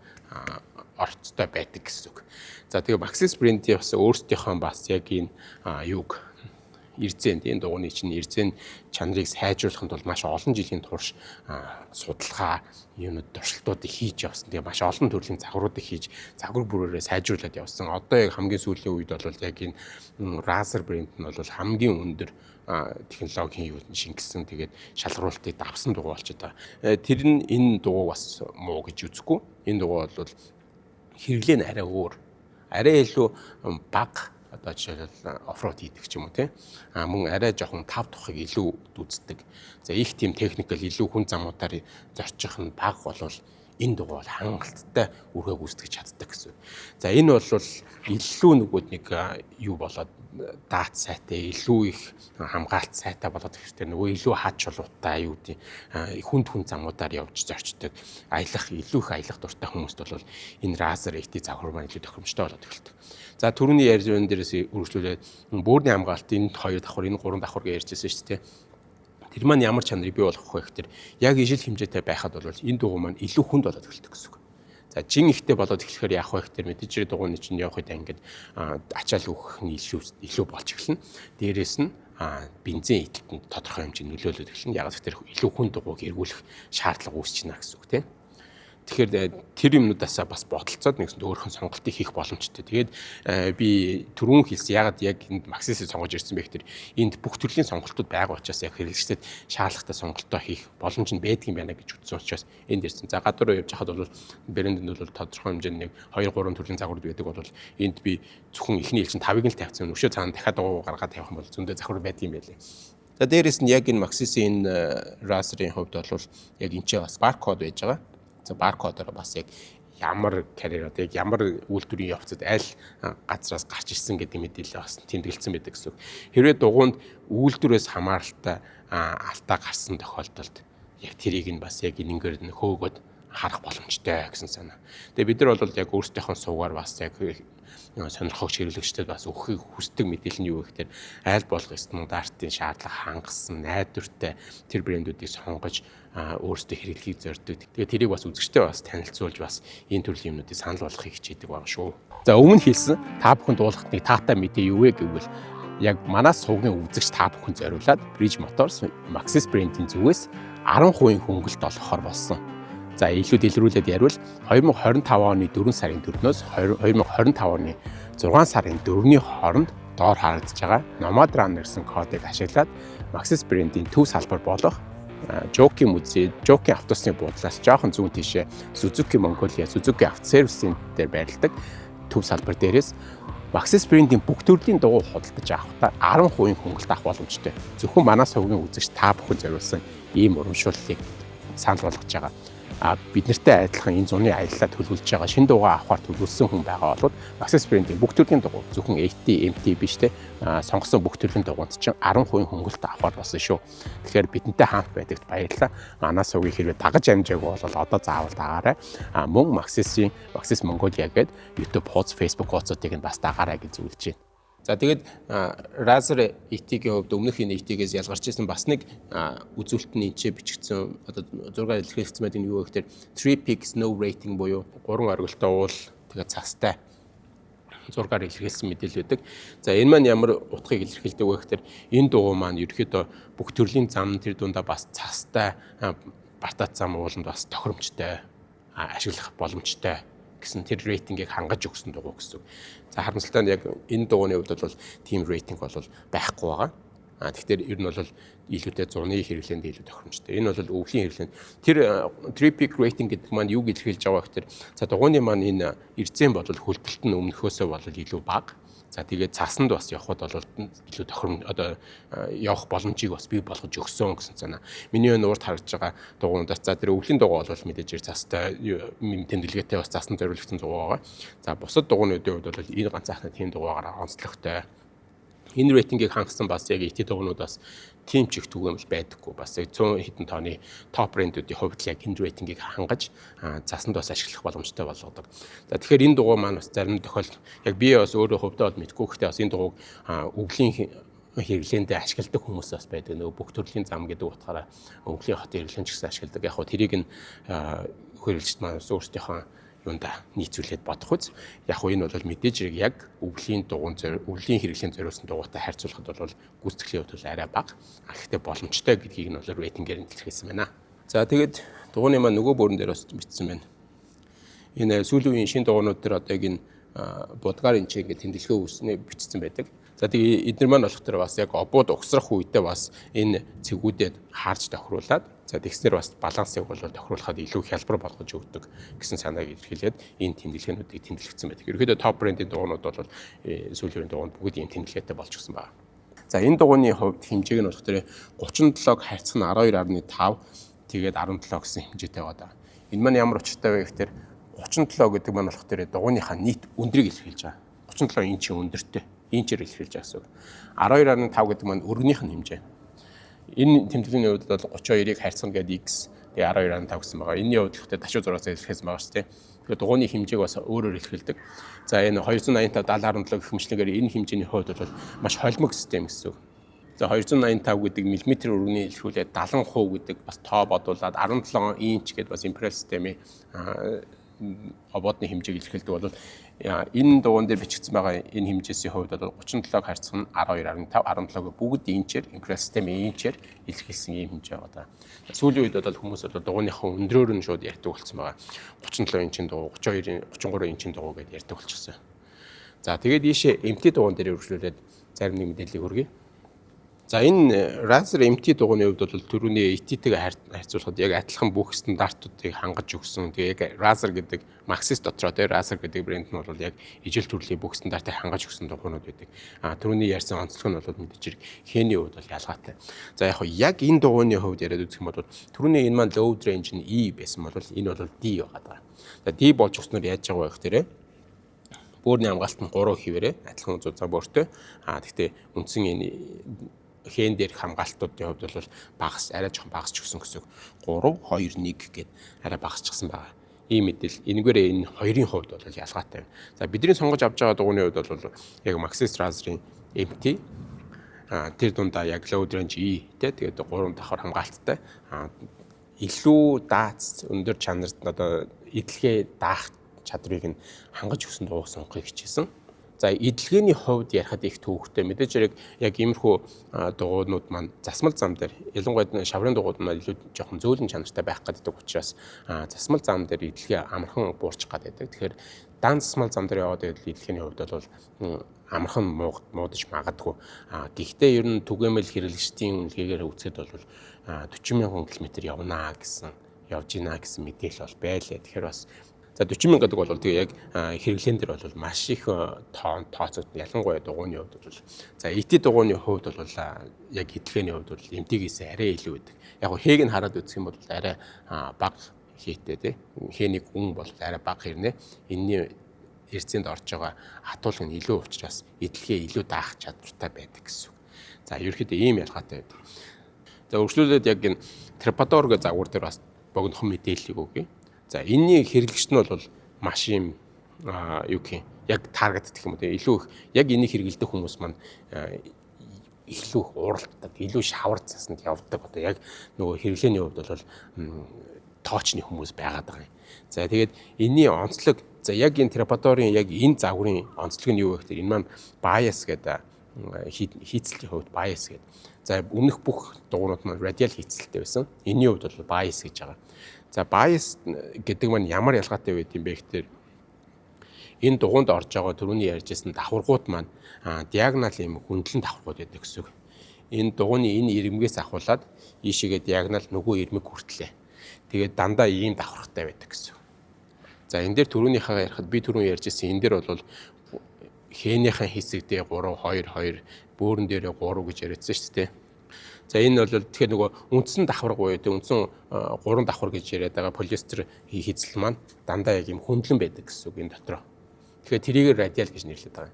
орцтой байдаг гэсэн үг. За тэгээ Maxis brand-ийн бас өөрсдийнхөө бас яг энэ юуг эрзэнд энэ дугуйны чинь эрзэн чанарыг сайжруулахын тулд маш олон жилийн турш судалгаа юунууд туршилтуудыг хийж явсан. Тэгээ маш олон төрлийн загваруудыг хийж загвар бүрээрээ сайжруулад явсан. Одоо яг хамгийн сүүлийн үед бол яг энэ Razer брэнд нь бол хамгийн өндөр технологийн юунд шингэсэн тэгээд шалгаруултыг давсан дугуй болчиход байгаа. Тэр нь энэ дугуй бас муу гэж үзэхгүй. Энэ дугуй бол хэрэглээ нь арай өөр. Арай илүү бага одоо жишээлбэл оффроуд хийдэг ч юм уу тийм мөн арай жоохон тав тухыг илүү дүүцдэг. За их тийм техникэл илүү хүн замуудаар зорчих нь баг болвол энэ дугуй бол хангалттай үргээ гүйцэтгэж чаддаг гэсэн. За энэ бол илүү нөгөөд нэг юу болоод даат сайтай илүү их хамгаалт сайтай болоод ихтэй нөгөө илүү хаач чулуутай юу гэдэг хүнд замуудаар явж зорчдог. Илүү их аялах дуртай хүмүүст бол энэ Razer AT загвар маань илүү тохиромжтой болоод эхэлдэг. За түрүүний ярьж дээрээс үргэлжлүүлээд бөөрийн хамгаалт энэ 2 давхар энэ 3 давхар гэж ярьжсэн шүү дээ. Тэр маань ямар чанарыг бий болгох вэ гэхээр яг ижил хэмжээтэй байхад бол энэ дугуй маань илүү хүнд болоод эхэлдэг гэсэн үг. За жин ихтэй болоод эхлэхээр яах вэ гэхээр мэдээж дугуйны чинь явах үед ингээд ачаал өгөх нь илүү болж эхэлнэ. Дээрээс нь бензин эдэлтэнд тодорхой хэмжээнд нөлөөлөд эхэлнэ. Яг тэгэхээр илүү хүнд дугуйг эргүүлэх шаардлага үүсчихнэ гэсэн үг тийм. Тэгэхээр тэр юмнуудаас бас бодолцоод нэгсэн өөрхөн сонголтыг хийх боломжтой. Тэгээд би түрүүн хэлсэн ягаад яг энд Maxis-ийг сонгож ирсэн бэ гэхээр энд бүх төрлийн сонголтууд байгаа учраас яг хэрэглэгчдэд шаардлагатай сонголтоо хийх боломж нь байдаг юм байна гэж үзсэн учраас энд ирсэн. За гадуур явж хахад бол брэнд нь бол тодорхой хэмжээний 2-3 төрлийн загварууд байдаг бол энд би зөвхөн эхний ээлжин 5-ыг л тавьсан. Өшөө цаана дахиад дуу гаргаад тавих юм бол зөндөө загвар байдаг юм байлээ. За дээрэс нь яг энэ Maxis-ийн Razer-ийн хувьд бол яг энэ ч бас баркод байж байгаа. За баркодоор бас яг ямар карьерод яг ямар үйлдвэрийн явцад аль газраас гарч ирсэн гэдэг мэдээлэл бас тэмдэглэсэн байдаг гэсэн. Хэрвээ дугуунд үйлдвэрээс хамааралтай алдаа гарсан тохиолдолд яг тэрийг нь бас яг энэгээр хөөгөөд харах боломжтой гэсэн санаа. Тэгээ бид нар бол яг өөрсдийнхөө сувгаар бас яг сонирхогч хэрэглэгчдэд бас өгөхийг хүсдэг мэдээлэл нь юу вэ гэхээр аль болох стандартын шаардлага хангасан найдвартай тэр брэндүүдийг сонгож өөрсдөө хэрэглэхийг зорддог. Тэгээ тэрийг бас үзэгчтэй бас танилцуулж бас энэ төрлийн юмнуудыг санал болгохыг хичээдэг байгаа шүү. За өмнө хэлсэн та бүхэнд дуулахт нэг таатай мэдээ юу вэ гэвэл яг манай сувгийн үзэгч та бүхэнд зориулаад Bridge Motors Maxis брендийн зүгээс 10% хөнгөлт олгохоор болсон. За илүү дэлгэрүүлээд ярил 2025 оны 4 сарын 4-өөс 2025 оны 6 сарын 4-ний хооронд доор харагдаж байгаа Nomad Runner гэсэн кодыг ашиглаад Maxis брендийн төв салбар болох Jockey музей, Jockey автосны буудлаас жоохон зүүн тишээ Suzuki Mongolia, Suzuki автосервисийн дээр байрладаг төв салбар дээрээс Maxis брендийн бүх төрлийн дугуй худалдаж авахдаа 10% хөнгөлт авах боломжтой. Зөвхөн манай сувгийн үзэгч та бүхэн зориулсан ийм урамшууллыг санал болгож байгаа. Бид нартай адилхан энэ зуны аяллаа төлөвлөж байгаа шинэ дугуй авахар төлөвлөсөн хүн байгаа бол Maxis брендийн бүх төрлийн дугуй зөвхөн AT, MT биш те сонгосон бүх төрлийн дугуйд чинь 10% хөнгөлт авахар болсон шүү. Тэгэхээр бидэнтэй хамт байдагт баярлалаа. Манай сувгийг хэрвээ дагаж амжаагүй бол одоо заавал дагаарай. Мөн Maxis Mongolia гэдэг YouTube хуудас, Facebook хуудасуудыг нь бас дагаарай гэж зөвлөж байна. За тэгээд Razer AT-ийн хувьд өмнөх энэ AT-гээс ялгарч ирсэн бас нэг үзүүлэлт нь энэ бичигдсэн одоо зургаар илэрхийлсэн байдаг нь юу вэ гэхээр 3 peaks no rating буюу 3 оргилтой уул тэгээд цастай зургаар илэрхийлсэн мэдээлэл байдаг. За энэ маань ямар утгыг илэрхийлдэг вэ гэхээр энэ дугуй маань ерөөхдөө бүх төрлийн зам тэр дундаа бас цастай бартац зам ууланд бас тохиромжтой ашиглах боломжтой гэсэн тэр рейтингийг хангаж өгсөн дугуй гэсэн. За харамсалтай нь яг энэ дугуйны хувьд бол team рейтинг бол байхгүй байгаа. Тэгэхээр ер нь бол илүүтэй зуны хэрэглээнд илүү тохиромжтой. Энэ бол өвлийн хэрэглээнд тэр 3 peak rating гэдэг маань юу гэж хэлж байгаа вэ гэхээр за дугуйны маань энэ эрзэн бол хөлбөлт нь өмнөхөөсөө бол илүү бага. За тэгээд цаасанд бас явхад бол илүү тохиром одоо явах боломжийг бас бий болгож өгсөн гэсэн санаа. Миний энэ урд харж байгаа дугуйнуудаас за тэр өвлийн дугуй бол мэдээж цаастай тэмдэглэгээтэй бас цаасан зориулагдсан дугуй байгаа. За бусад дугуйнуудын хувьд бол энэ ганцаархнаа тийм дугуйгаар онцлогтой. Энэ рейтингийг хангасан бас яг IT дугуйнуудаас тийм ч их түгээмэл байдаггүй. Бас 100 хэдэн тооны топ брендүүдийн хувьд яг энэ рейтингийг хангаж цаасанд бас ашиглах боломжтой болгодог. За тэгэхээр энэ дугуй маань бас зарим тохиолдолд яг би бас өөрөө хувьдаа бол мэдгүй гэхдээ бас энэ дугуйг өвлийн хэрэглээндээ ашигладаг хүмүүс бас байдаг. Нөгөө бүх төрлийн зам гэдэг утгаараа өвлийн хот хэрэглэн ч гэсэн ашигладаг. Яг хөө тэрийг нь хэрэглэгчд маань өөрсдийнхөө юунда нийцүүлээд бодох үз. Яг энэ бол мэдээж яг өвлийн өвлийн хэрэглэн зориулсан дугуйтай харьцуулахад бол гүйцэтгэлийн хувьд арай бага. Гэхдээ боломжтой гэдгийг нь бол рейтингээр нь илэрхийлсэн байна. За тэгээд дугуйны маань нөгөө бүрэн дээр бас бичсэн байна. Энэ сүүлийн үеийн шинэ дугуйнууд дээр одоо яг энэ будгаар энэ ч ингэ тэмдэглэгээ үүснэ бичсэн байдаг. За тэгээд эдгээр маань болохоор бас яг обууд угсрах үедээ бас энэ цэгүүдэд харж тохируулаад за тэгснэр бас балансыг бол тохируулахад илүү хялбар болгож өгдөг гэсэн санааг илэрхийлээд энэ тэмдэглэгээнүүдийг тэмдэглэгдсэн байдаг. Ерөнхийдөө топ брендийн дугуйнууд бол сүүлийн дугуйнд бүгд ийм тэмдэглэгээтэй болж гисэн байна. За энэ дугуйны хувьд хэмжээг нь болохоор 37-г харьцах нь 12.5 тэгээд 17 гэсэн хэмжээтэй байгаа. Энэ маань ямар учиртай вэ гэхээр 37 гэдэг маань болохоор дугуйныхаа нийт өндрийг илэрхийлж байгаа. 37 инчийн өндөртэй инчээр илэрхийлж байгаа гэсэн. 12.5 гэдэг маань өргөнийх нь хэмжээ. Энэ тэмдэглэлийн хувьд бол 32-ыг харьцах гэдэг x тэгээ 12.5 гэсэн байгаа. Энэний хувьд ихтэй дашуу зураас илэрхийлсэн байгаа шүү дээ. Тэгэхээр дугуйны хэмжээг бас өөрөөр илэрхийлдэг. За энэ 285 70.7 гэх мэтлэгээр энэ хэмжээний хувьд бол маш холимог систем гэсэн. За 285 гэдэг мм өргөний илэрхийлээд 70% гэдэг бас тоо бодуулаад 17 инч гэдэг бас империал системийн ободны хэмжээг илэрхийлдэг бол энэ дугуйн дээр бичигдсэн байгаа энэ хэмжээсийн хувьд бол 37-г харьцах нь 12.5 17-г бүгд инчээр империал системийн инчээр илэрхийлсэн ийм хэмжээ байгаа. Сүүлийн үед бол хүмүүс бол дугуйныхаа өндрөөр нь шууд ярьдаг болсон байгаа. 37 инчийн дугуй, 32 33 инчийн дугуй гэдээ ярьдаг болчихсон. За тэгээд ийшээ MT дугуйн дээр үргэлжлүүлээд зарим нэг мэдээллийг хүргэе. За энэ Razer MT дугуйны хувьд бол түрүүний ET-тэйгээ харьцуулахад яг адилхан бүх стандартуудыг хангаж өгсөн. Тэгээ яг Razer гэдэг Maxis дотроо тэгээ Razer гэдэг брэнд нь бол яг ижил төрлийн бүх стандартыг хангаж өгсөн дугуйнууд байдаг. Түрүүний ярьсан онцлог нь бол мэдээж хэний хувьд бол ялгаатай. За яг энэ дугуйны хувьд яриад үзэх юм бол түрүүний энэ маань load range нь E байсан бол энэ бол D байгаа. За D болж өгснөөр яаж байгаа вэ гэхээр бөөрийн хамгаалалт нь 3 хэвээрээ адилхан зузаан бөөртэй. Гэхдээ үндсэн энэ хэн дээр хамгаалтуудын хувьд бол багас арай жоохон багасч өгсөн гэсэн. 3 2 1 гэд арай багасчихсан байгаа. Ийм мэдээлэл энэгээрээ энэ хоёрын хувьд бол ялгаатай байна. За бидний сонгож авч байгаа дугуйны хувьд бол яг Maxis Razer-ийн MT тэр дундаа яг load range E тэгээд 3 давхар хамгаалттай илүү даац өндөр чанарт одоо эдлэгээ даах чадрыг нь хангаж өгсөн дугуй сонгохыг хичээсэн. За эдлэгээний хувьд ярихад их төвөгтэй мэдээж яг иймэрхүү дугуйнууд маань засмал зам дээр ялангуяа шаврын дугуйд маань илүү жоохон зөөлөн чанартай байх гэдэг учраас засмал зам дээр эдлэгээ амархан буурчих гадбайдаг. Тэгэхээр дан засмал зам дээр яваад байвал эдлэгээний хувьд бол амархан муудаж магадгүй. Гэхдээ ер нь түгээмэл хэрэглэгчдийн үнэлгээгээр үзэхэд бол 40,000 км явнаа гэсэн явж гинэ гэсэн мэдээлэл бол байлаа. Тэгэхээр бас за 40,000 гэдэг бол тэгээ яг хэрэглэн дээр бол маш их тооцоод ялангуяа дугуйны хувьд бол за ET дугуйны хувьд бол яг эдлэгээний хувьд бол MT-гээс арай илүү байдаг. Яг хээг нь хараад үзэх юм бол арай бага хийтэй тий. Хэний гүн бол арай бага хэрнэ. Энэний эрцээнд орж байгаа хатуулга нь илүү учраас эдлэгээ илүү даах чадвартай байдаг гэсэн. За ерөөхдөө ийм ялгаатай байдаг. За өргөжлүүлээд яг энэ Trepador гэх загвар дээр бас богинохон мэдээллийг өгье. За энэний хэрэглэгч нь бол маш юм юу гэх юм яг таргет гэх юм уу илүү их яг энийг хэрэглэдэг хүмүүс маань илүү их уралддаг, илүү шавар засанд явдаг. Одоо яг нөгөө хэрэглээний хувьд бол тоочны хүмүүс байгаад байгаа юм. За тэгээд энэний онцлог за яг энэ Trepador-ын яг энэ загварын онцлог нь юу вэ гэхээр энэ маань bias гэдэг хийцлийн хувьд bias гэдэг. За өмнөх бүх дугуйнууд маань radial хийцэлтэй байсан. Энэний хувьд бол bias гэж байгаа. За bias гэдэг маань ямар ялгаатай байд юм бэ гэхээр энэ дугуйнд орж байгаа түрүүний ярьжсэн давхаргууд маань диагонал юм хөндлөн давхаргууд байдаг гэсэн үг. Энэ дугуйны энэ ирмэгээс ахуулаад ийшээгээ диагонал нөгөө ирмэг хүртлээ. Тэгээд дандаа ийм давхаргатай байдаг гэсэн үг. За энэ дээр түрүүнийхээ ярихад би түрүүн ярьжсэн энэ дээр бол хээнийхэн хэсэгдээ 3 2 2 бөөрөн дээрээ 3 гэж яриадсан шүү дээ. За энэ бол тэгэхээр нөгөө үндсэн давхар буюу үндсэн 3 давхар гэж яриад байгаа полиэстер хийцэл маань дандаа яг юм хөндлөн байдаг гэсэн үг энэ дотроо. Тэгэхээр тэрийг радиал гэж нэрлэдэг байгаа.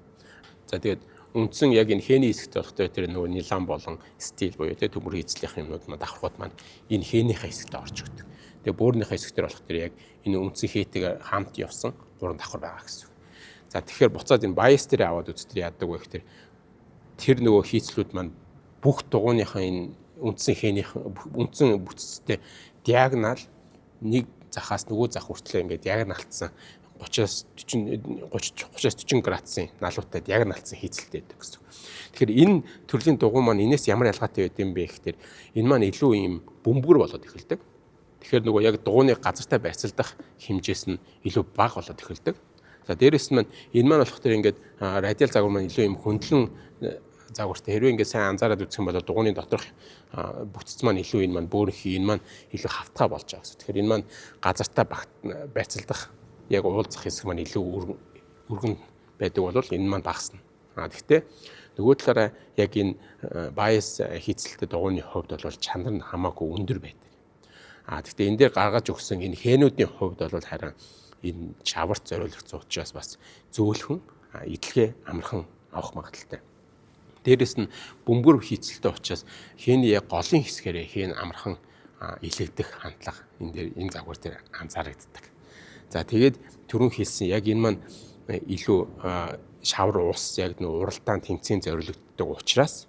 За тэгээд үндсэн яг энэ хээний хэсэгт болохтой тэр нөгөө нилан болон стил буюу төмөр хийцлийнх юмнууд маань давхархууд маань энэ хээнийхээ хэсэгт орж өгдөг. Тэгээ бөөрнийхээ хэсэгтэр болох тэр яг энэ үндсэн хээтэйгээр хамт явсан 3 давхар байгаа гэсэн үг. За тэгэхээр буцаад энэ bias дээр аваад үзтер яадаг вэ гэхээр тэр нөгөө хийцлүүд маань бүх дугууныхаа энэ үндсэн хээнийх үндсэн бүтцтэй диагонал нэг захаас нөгөө зах хүртлээр ингээд диагоналцсан 30-40 градусын налуутай диагоналцсан хийцэлтэй байдаг гэсэн. Тэгэхээр энэ төрлийн дугуй маань энэс ямар ялгаатай байд юм бэ гэхээр энэ маань илүү юм бөмбөр болоод эхэлдэг. Тэгэхээр нөгөө яг дугууны газартай байцалдах хэмжээс нь илүү бага болоод эхэлдэг. За дээрэс нь энэ маань болох тэр ингээд радиал загвар маань илүү юм хөндлөн загвартай. Хэрвээ ингээд сайн анзаараад үзэх юм бол дугууны доторх бүтц маань илүү энэ маань бөөрийнхий энэ маань илүү хавтгай болж байгаа гэсэн. Тэгэхээр энэ маань газартаа байцалдах яг уулзах хэсэг маань илүү өргөн байдаг бол энэ маань багасна. Гэхдээ нөгөө талаараа яг энэ bias хийцэлтэй дугууны хувьд бол чанар нь хамаагүй өндөр байдаг. Гэхдээ энэ дээр гаргаж өгсөн энэ хээнүүдийн хувьд бол харин энэ чаварт зориулагдсан учраас бас зөөлхөн идэлгээ амархан авах магадaltaй. Дээрэс нь бөмбөр хийцэлтэй учраас хээний яг голын хэсгээрээ хийн амархан илэгдэх хандлага энэ загвар дээр анзаарэгддэг. За тэгээд түрүүн хэлсэн яг энэ маань илүү шавар уус яг нэг уралдаан тэмцээн зориулагддаг учраас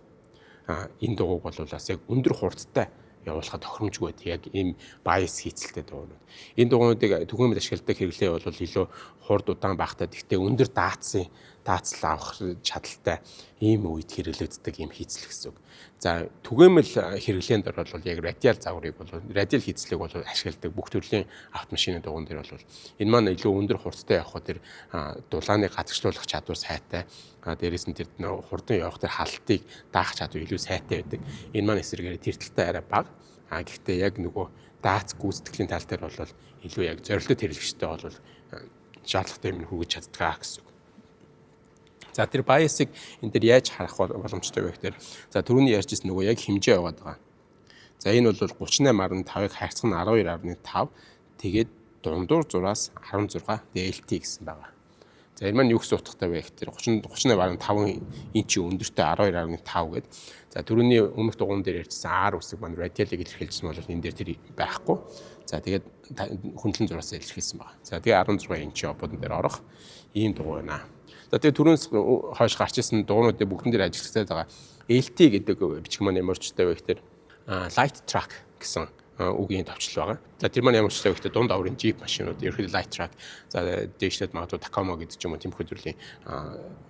энэ дугуйг бол бас яг өндөр хурдтай явуулахад тохиромжгүй байдаг. Яг ийм bias хийцэлтэй дугуйнууд. Энэ дугуйнуудыг түгээмэл ашигладаг хэрэглээ бол илүү хурд удаан багтаад ихтэй өндөр даацлал авах чадaltaй ийм үед хэрэглэгддэг ийм хийцэл гэсэн үг. За түгээмэл хэрэглээнд бол яг радиал загварыг бол радиал хийцлийг бол ашигладаг бүх төрлийн автомашины дугуйн дээр бол энэ маань илүү өндөр хурдтай явах тэр дулааныг гадагшлуулах чадвар сайтай. Дээрээс нь тэр хурдан явах тэр халтыг даах чадвар илүү сайтай байдаг. Энэ маань эсрэгээр тэртэлтэй арай бага. Гэхдээ яг нөгөө даац гүйцэтгэлийн тал дээр бол илүү яг зорилттой хэрэглэгчтэй бол шаардлагатай юм хүргэж чаддгаа гэсэн үг. За тэр bias-ыг энэ дээр яаж харах боломжтой вэ гэхээр за түрүүний ярьжсэн нөгөө яг хэмжээ яваад байгаа. За энэ бол 38.5-ыг хайрцаг нь 12.5 тэгээд дундуур зураас 16 LT гэсэн байгаа. За энэ маань юу гэсэн утгатай вэ гэхээр 38.5 инчийн өндөртэй 12.5 гэдэг. За түрүүний өмнөх дугуйн дээр ярьжсэн R үсэг маань радиалыг илэрхийлсэн бол энэ дээр тэр байхгүй. За тэгээд хөндлөн зураас илэрхийлсэн байна. За тэгээд 16 инчийн ободон дээр орох ийм дугуй байна. За тэгээд түрүүнээс хойш гарч ирсэн дугуйнуудыг бүгдэн дээр ажиллагдаад байгаа LT гэдэг бичиг маань ямар ч вэ гэхээр light truck гэсэн үгийн товчлол байгаа. За тэр маань ямар ч вэ гэхээр дунд аврын Jeep машинууд ерөнхийдөө light truck за дээшлээд магадгүй Tacoma гэдэг ч юм уу тиймэрхүү төрлийн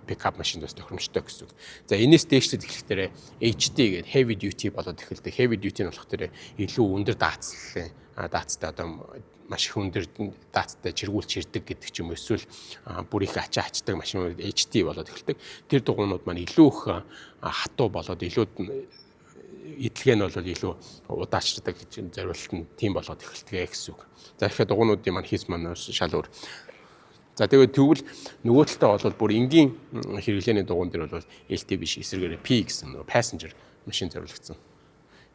pickup машиндаас тохиромжтой гэсэн үг. За энэс дээшлээд эхлэхдээ HD гэдэг heavy duty болоод эхэлдэг. Heavy duty нь болохоор илүү өндөр даацтай одоо маш их өндөр даацтай чиргүүлж ирдэг гэдэг ч юм эсвэл бүр их ачаа ачдаг машинууд HD болоод эхэлдэг. Тэр дугуйнууд маань илүү их хатуу болоод илүү эдлэг нь бол илүү удаачдаг гэж зориулт нь тийм болоод эхэлдэг гэсэн үг. За тэгэхээр дугуйнуудын маань хийс маань шал өөр. За тэгээд тэгвэл нөгөө талдаа бол бүр энгийн хэрэглээний дугуйн дээр бол LT биш эсрэгээр P гэсэн нөгөө passenger машин зориулагдсан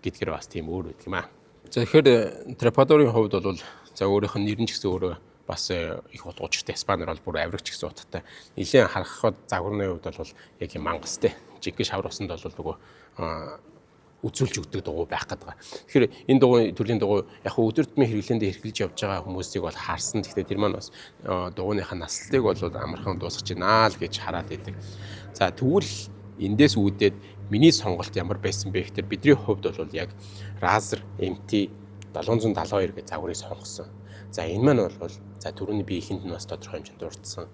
гэдгээр бас тийм өөр байдаг юм аа. За тэгэхээр Trepador-ын хувьд бол за өөрийнх нь нэр нь ч гэсэн өөрөө бас их утгуучтай Спанер бол бүр авирагч гэсэн утгатай. Нилээн харахад загварны хувьд бол яг юм мангастай. Жиггээ шавар усанд бол нөгөө үзүүлж өгдөг дугуй байх гэдэг. Тэгэхээр энэ дугуй төрлийн дугуй яг өдөр тутмын хэрэглээндээ хэрэгжилж явж байгаа хүмүүсийг бол харсан. Гэхдээ тэр маань бас дугуйныхаа наслтыг бол амархан дуусгаж байна л гэж хараад идэг. За тэгвэл эндээс үүдээд миний сонголт ямар байсан бэ гэхээр бидний хувьд бол яг Razer MT 772 гэж загварыг сонгосон. За энэ маань бол за түрүүний би ихэнд нь бас тодорхой хэмжээнд дурдсан.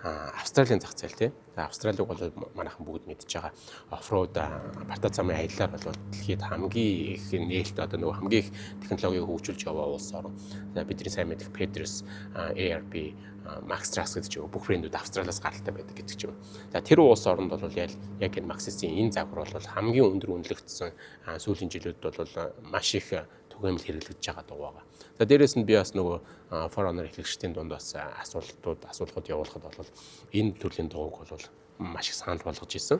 Австралийн зах зээл тийм. За Австралиг бол манайхан бүгд мэдж байгаа. Оффроуд бата замын аяллаар бол дэлхийд хамгийн их нээлт одоо нөгөө хамгийн их технологиг хөгжүүлж яваа улс орн. За бидний сайн мэдих Pedros, ARB, Maxtras гэдэг чинь бүх брэндүүд Австралиас гаралтай байдаг гэдэг чинь. За тэр улс оронд бол яг энэ Maxis-ийн энэ загвар бол хамгийн өндөр үнэлэгдсэн сүүлийн жилүүд бол маш их түгээмэл хэрэглэж байгаа дуу. За дээрээс нь би бас нөгөө For Honor эхлэгчдийн дунд бас асуулгууд явуулахад бол энэ төрлийн дууг бол маш их санал болгож исэн.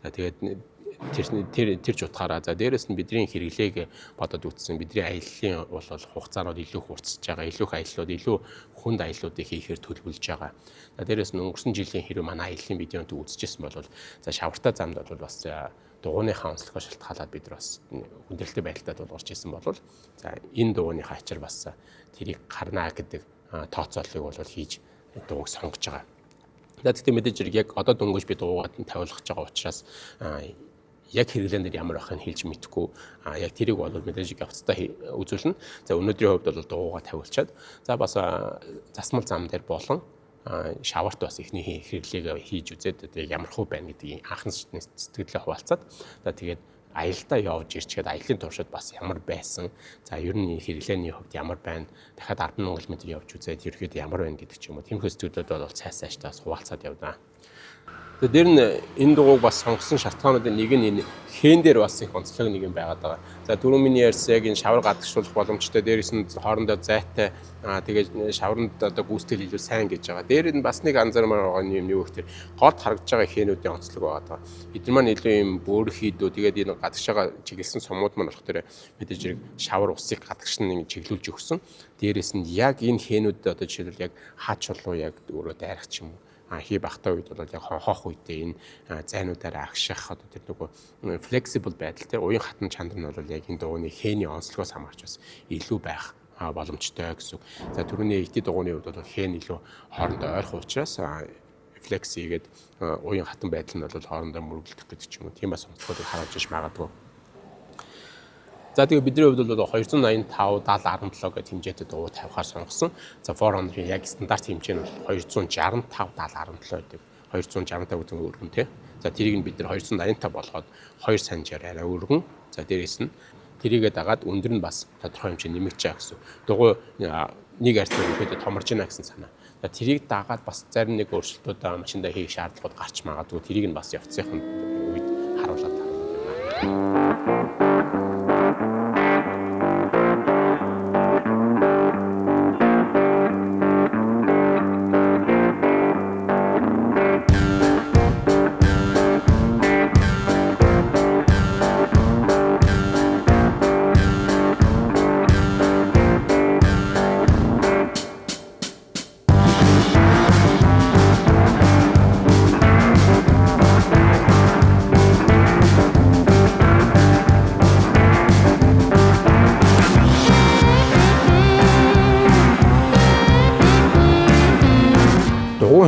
За тэгээд тэр жутгаараа за дээрэс нь бидний хэрэглээг бодоод үзсэн. Бидний аяллаа бол хугацаанууд илүү хурцсаж байгаа. Илүү их аяллууд, илүү хүнд аяллуудыг хийхээр төлөвлөж байгаа. За дээрэс нь өнгөрсөн жилийн хэрэв манай аяллаа видеонд үзчихсэн бол за шавартай замд бол бас дугууныхаа онцлогоо шалтгаалаад бид нар бас хүндрэлтэй байдалтай тулгарч ирсэн бол за энэ дугууныхаа ачаар бас тэрийг гарнаа гэдэг тооцооллыг бол хийж дууг сонгож байгаа. За тэгтээ мэдээж хэрэг яг одоо дөнгөж би дуугаад нь тавиулах гэж байгаа учраас яг хэрэглэн дээр ямар байхыг хэлж мэдэхгүй. Яг тэрийг бол мэдээж явцтай үзүүлнэ. За өнөөдрийн хувьд бол дуугаа тавиулчаад за бас засмал зам дээр болон шаварт бас ихний хэрэглээг хийж үзээд ямар хөө байна гэдгийг анхны сэтгэлээ хуваалцаад за тэгээд аялалтаа явж ирчгээд аяллаа туршид бас ямар байсан. За ер нь хэрэглээний хувьд ямар байна. Дахиад 10,000 км явж үзээд ерөөд ямар байна гэдэг ч юм уу. Тиймэрхүү сэтгэлүүд бол цааш хуваалцаад явна. Тэгээд дээр нь энэ дугуйг бас сонгосон шалтгаануудын нэг нь энэ хэн дээр бас их онцлог нэг юм байгаад байгаа. За дөрөв миний ярьсан яг энэ шавар гадагшуулах боломжтой, дээрээс нь хоорондоо зайтай, тэгээд шавранд одоо гүйцэтгэл илүү сайн гэж байгаа. Дээр нь бас нэг анзаармаар байгаа юм юу гэхээр гол харагдж байгаа хэнүүдийн онцлог байгаа. Эдгээр маань илүү юм бөөр хийдүү, тэгээд энэ гадагшаага чиглэсэн сумууд маань болохоор мэдээж хэрэг шавар усыг гадагш нь чиглүүлж өгсөн. Дээрээс нь яг энэ хэнүүд одоо жишээлбэл яг хаач чулуу яг өөрөө дайрах ч юм уу. Хий багтаа үед бол яг хонхоох үедээ энэ зайнуудаараа агших одоо тэр нөгөө flexible байдал тэр уян хатан чанар нь бол яг энэ дугууны хээний онцлогоос хамаарч бас илүү байх боломжтой гэсэн. За түрүүний ити дугууны хувьд бол хэн илүү хоорондоо ойрхон учраас flex хийгээд уян хатан байдал нь бол хоорондоо мөргөлдөх гэдэг ч юм уу. Тийм бас онцлогыг харуулж иж магадгүй. За тэгээ бидний хувьд бол 285 70 17 гэх хэмжээтэй дугуй тавихаар сонгосон. За Forerunner-ийн яг стандарт хэмжээ нь 265 70 17 гэдэг. 265 гэдэг өргөн тий. За тэрийг нь бид нар 285 болгоод 2 санжаар арай өргөн. За дээрээс нь тэрийгээ дагаад өндөр нь бас тодорхой хэмжээ нэмэгдэж байгаа гэсэн. Дугуй нэг арьцаа ихэд томорж байна гэсэн санаа. За тэрийг дагаад бас зарим нэг өөрчлөлтүүд машиндаа хийх шаардлагууд гарч магадгүй. Тэрийг нь бас явцсайхан үед харуулдаг байна.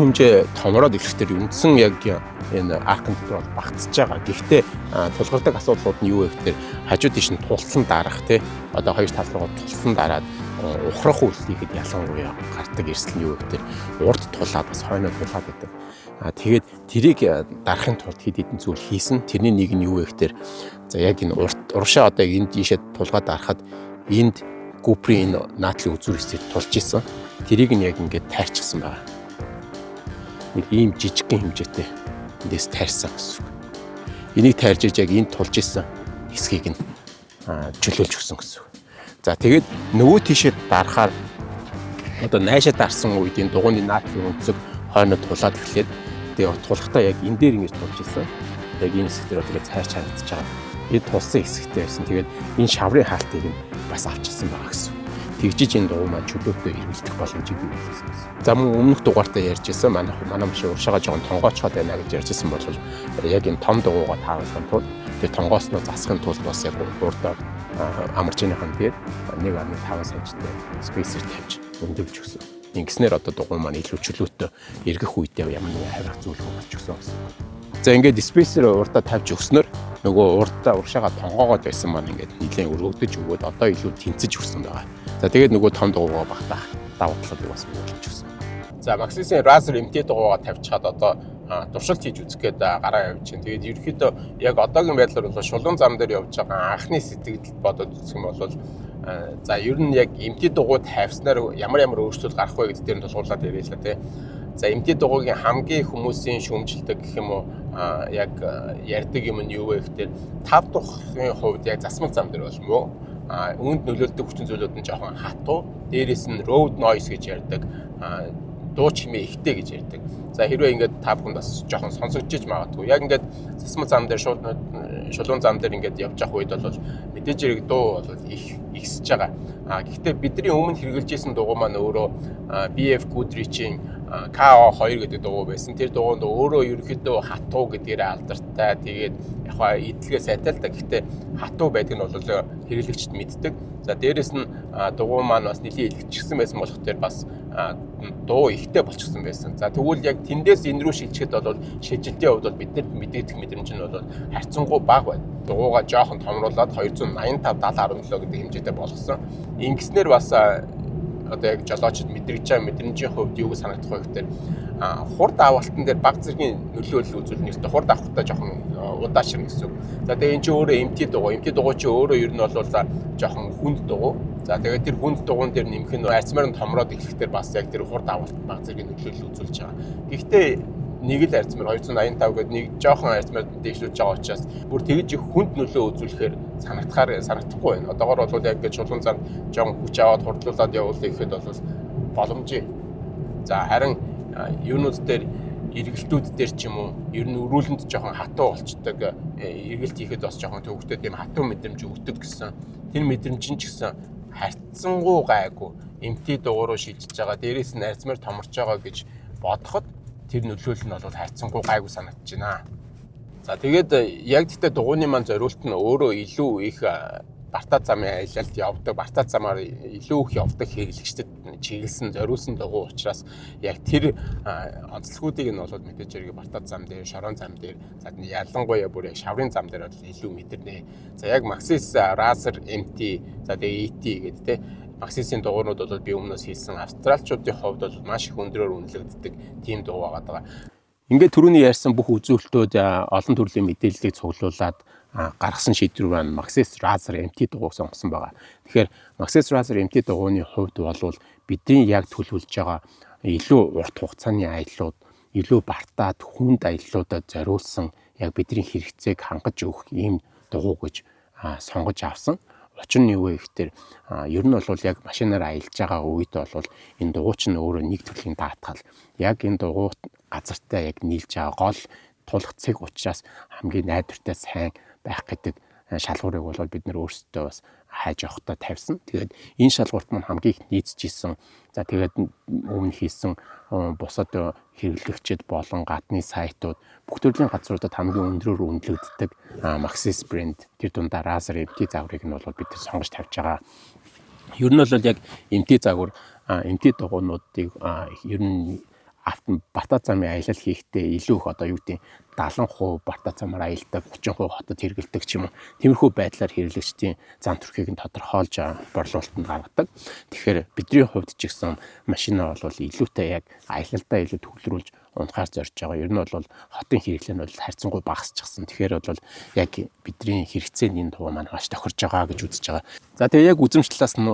Хэмжээ томроод ирэхдээ үндсэн яг энэ аркн дотор багтсаж байгаа. Гэхдээ тулгардаг асуудлууд нь юу вэ гэхээр хажуу тийш нь тулсан дарах тий. Одоо хоёр тал руу тулсан дараад ухрах үйлдэлийхэд ялангуяа гардаг эрсдэл нь юу вэ гэхээр урд тулаад бас хойноо тулаад байдаг. Тэгээд тэрийг дарахын тулд хэд хэдэн зүйл хийсэн. Тэрний нэг нь юу вэ гэхээр за яг энэ урагшаа одоо энд ийшээ тулгаад дарахад энд GoPro-ийн наадлын үзүүр хэсэг тулж исэн. Тэрийг нь яг ингээд тайрчихсан байна. Нэг ийм жижигхэн хэмжээтэй эндээс тайрсан гэсэн. Энийг тайрж иж яг энд тулж исэн хэсгийг нь чөлөөлж өгсөн гэсэн. За тэгээд нөгөө тийшээ дарахаар одоо найшаа дарсан үед энэ дугуйны наадлын өнцөг хойноо тулаад эхлээд тэгээд тулахдаа яг энэ дээр ингэж тулж исэн. Яг энэ хэсгээр одоо цайрч харагдаж байгаа. Энэ тулсан хэсэгтэй байсан. Тэгээд энэ шаврын хаалтыг нь бас авчихсан байгаа гэсэн. Тэгжиж энэ дугуй маань чөлөөтэй эргэлдэх боломжийг биелүүлсэн гэсэн. За мөн өмнөх дугаартаа ярьжсэн манай машин уршаага жоохон тонгоочхоод байна гэж ярьжсэн бол яг энэ том дугуйгаа тааруулсан тул тэр тонгоос нь засахын тулд бас яг урдаа амарчныхан тэгээд 1.5 см спейсер тавьж өндөвж өгсөн. Ингэснээр одоо дугуй маань илүү чөлөөтэй эргэх үедээ ямар нэгэн хаврах зүйл болж өгсөн гэсэн. За ингээд спейсер урдаа тавьж өгснөөр нөгөө урдаа уршаага тонгоогоод байсан маань ингээд нэлээд өргөгдөж өгөөд одоо илүү тэнцэж өгсөн байгаа. За тэгээд нөгөө том дугуйгаа багтаах давуу талыг бас буулгаж өгсөн. За Maxis-ийн Razer MT дугуйгаа тавьчихад одоо туршилт хийж үзэх гээд гараа явж байна. Тэгээд ерөнхийдөө яг одоогийн байдлаар бол шулуун зам дээр явж байгаа анхны сэтгэл бодоод үзэх юм бол за ер нь яг MT дугуй тавьснаар ямар өөрчлөлт гарах вэ гэдэг дээр нь тулгуурлаад яриа л да тий. За MT дугуйгийн хамгийн хүмүүсийн шүүмжилдэг гэх юм уу яг ярьдаг юм нь юу вэ гэхээр 5 дахь хувьд яг засмал зам дээр болмоо үүнд нөлөөлдөг хүчин зүйлүүд нь жоохон хатуу. Дээрээс нь road noise гэж ярьдаг. дуу чимээ ихтэй гэж ярьдаг. За хэрвээ ингээд та бүхэн бас жоохон сонсогдож магадгүй. Яг ингээд засмал зам дээр шулуун зам дээр ингээд явж явах үед бол мэдээж хэрэг дуу бол ихсэж байгаа. Гэхдээ бидний өмнө хэрэгжилж исэн дугуй маань өөрөө BF Goodrich-ийн KO2 гэдэг дугуй байсан. Тэр дугуйд өөрөө ерөнхийдөө хатуу гэдгээр алдартай. Тэгээд яг эдлэгээ сайтай л да. Гэхдээ хатуу байдаг нь бол хэрэглэгчд мэддэг. За дээрэс нь дугуй маань бас нэлийн илгэжсэн байсан болох тэр бас дуу ихтэй болчихсон байсан. За тэгвэл яг тэндээс энэ рүү шилжихэд бол шилжилтийн хувьд бол биднэрт мэдэгдэх мэдрэмж нь бол харьцангуй бага байна. Дугуйгаа жоохон томруулаад 285-70-17 гэдэг хэмжээтэй болгосон. Ингэснээр бас одоо яг жолоочд мэдрэгж байгаа мэдрэмжийн хувьд юу гэж санагдах вэ гэхээр хурд авалтан дээр баг зэргийн нөлөөлөл үзүүлнэ гэсэн. Хурд авахтаа жоохон удаашрна гэсэн үг. За тэгээ эн чинь өөрөө MT дугуй чинь өөрөө ер нь бол жоохон хүнд дугуй. За тэгээд тэр хүнд дугуйн дээр нэмэх нь арцмаар нь томроод эхлэхдээ бас яг тэр хурд авалт баг зэргийн нөлөөлөл үзүүлж байгаа. Гэхдээ нэг л арцмаар 285 гэдэг нэг жоохон арцмаар дэвшлүүлж байгаа учраас бүр тэгж их хүнд нөлөө үзүүлэхээр санагдахгүй байна. Одоогоор бол яг гэж шулуун зам жоохон хүч аваад хурдлуулад явуулъя гэхэд бол боломжтой. За харин юунууд дээр эргэлтүүд дээр ч юм уу ер нь өрүүлэнд жоохон хатуу болчдөг. Эргэлт хийхэд бас жоохон төвөгтэй тийм хатуу мэдрэмж өгдөг гэсэн. Тэр мэдрэмж нь ч гэсэн харьцангуй гайгүй эмти дугуй руу шилжиж байгаа. Дээрээс нь арцмаар томорч байгаа гэж бодоход тэр нөлөөлөл нь бол харьцангуй гайгүй санагдаж байна. За тэгээд яг тэгтээ дугуйны маань зориулт нь өөрөө илүү их бартаа замын аялалд явдаг, бартаа замаар илүү их явдаг хэрэглэгчдэд чиглэсэн зориулсан дугуй учраас яг тэр онцлогуудыг нь бол мэдээж хэрэг бартаа зам дээр, шорон зам дээр, за ялангуяа бүр яг шаврын зам дээр бол илүү мэдэрнэ. За яг Maxxis Razer MT, за тэгээ ET гэдэг те Maxxis-ийн дугуйнууд бол би өмнөөс хийсэн австралчуудын хувьд бол маш их өндрөөр үнэлэгддэг тийм дугуй байгаа. Ингээд түрүүний ярьсан бүх үзүүлэлтүүд олон төрлийн мэдээллийг цуглуулад гаргасан шийдвэр маань Maxxis Razer MT дугуйг сонгосон байгаа. Тэгэхээр Maxxis Razer MT дугуйны хувьд бол бидний яг төлөвлөж байгаа илүү урт хугацааны аяллууд, илүү бартаад хүнд аяллуудад зориулсан яг бидний хэрэгцээг хангаж өгөх ийм дугуй гэж сонгож авсан. Учир нь юу вэ гэхээр ер нь бол яг машинаар аялж байгаа үед бол энэ дугуй чинь өөрөө нэг төрлийн даатгал. Яг энэ дугуй газартаа яг нийлж байгаа гол тулах цэг учраас хамгийн найдвартай сайн байх гэдэг шалгуурыг бол бид нэр өөрсдөө бас хайж явахдаа тавьсан. Тэгээд энэ шалгуурт маань хамгийн их нийцжсэн. За тэгээд өмнө хийсэн бусад хэрэглэгчид болон гадны сайтууд бүх төрлийн газруудад хамгийн өндрөөр үнэлэгддэг Maxxis брэнд тэр дундаа Razer MT загварыг нь бол бид сонгож тавьж байгаа. Ер нь бол яг MT загвар MT дугуйнуудыг ер нь бартаа замын аялал хийхдээ илүү их одоо юу гэдэг 70% бартаа замаар аялдаг, 30% хотод хэрэгэлдэг ч юм уу. Тиймэрхүү байдлаар хэрэглэгчдийн зам төрхийг нь тодорхойлж борлуулалтанд гаргадаг. Тэгэхээр бидний хувьд ч гэсэн машина бол илүүтэй яг аялалдаа илүү төвлөрүүлж унтахаар зорж байгаа. Ер нь бол хотын хэрэглээ нь бол харьцангуй багасчихсан. Тэгэхээр бол яг бидний хэрэгцээний дугуй маань маш тохирж байгаа гэж үзэж байгаа. За тэгээ яг үзэмжлэлээс нь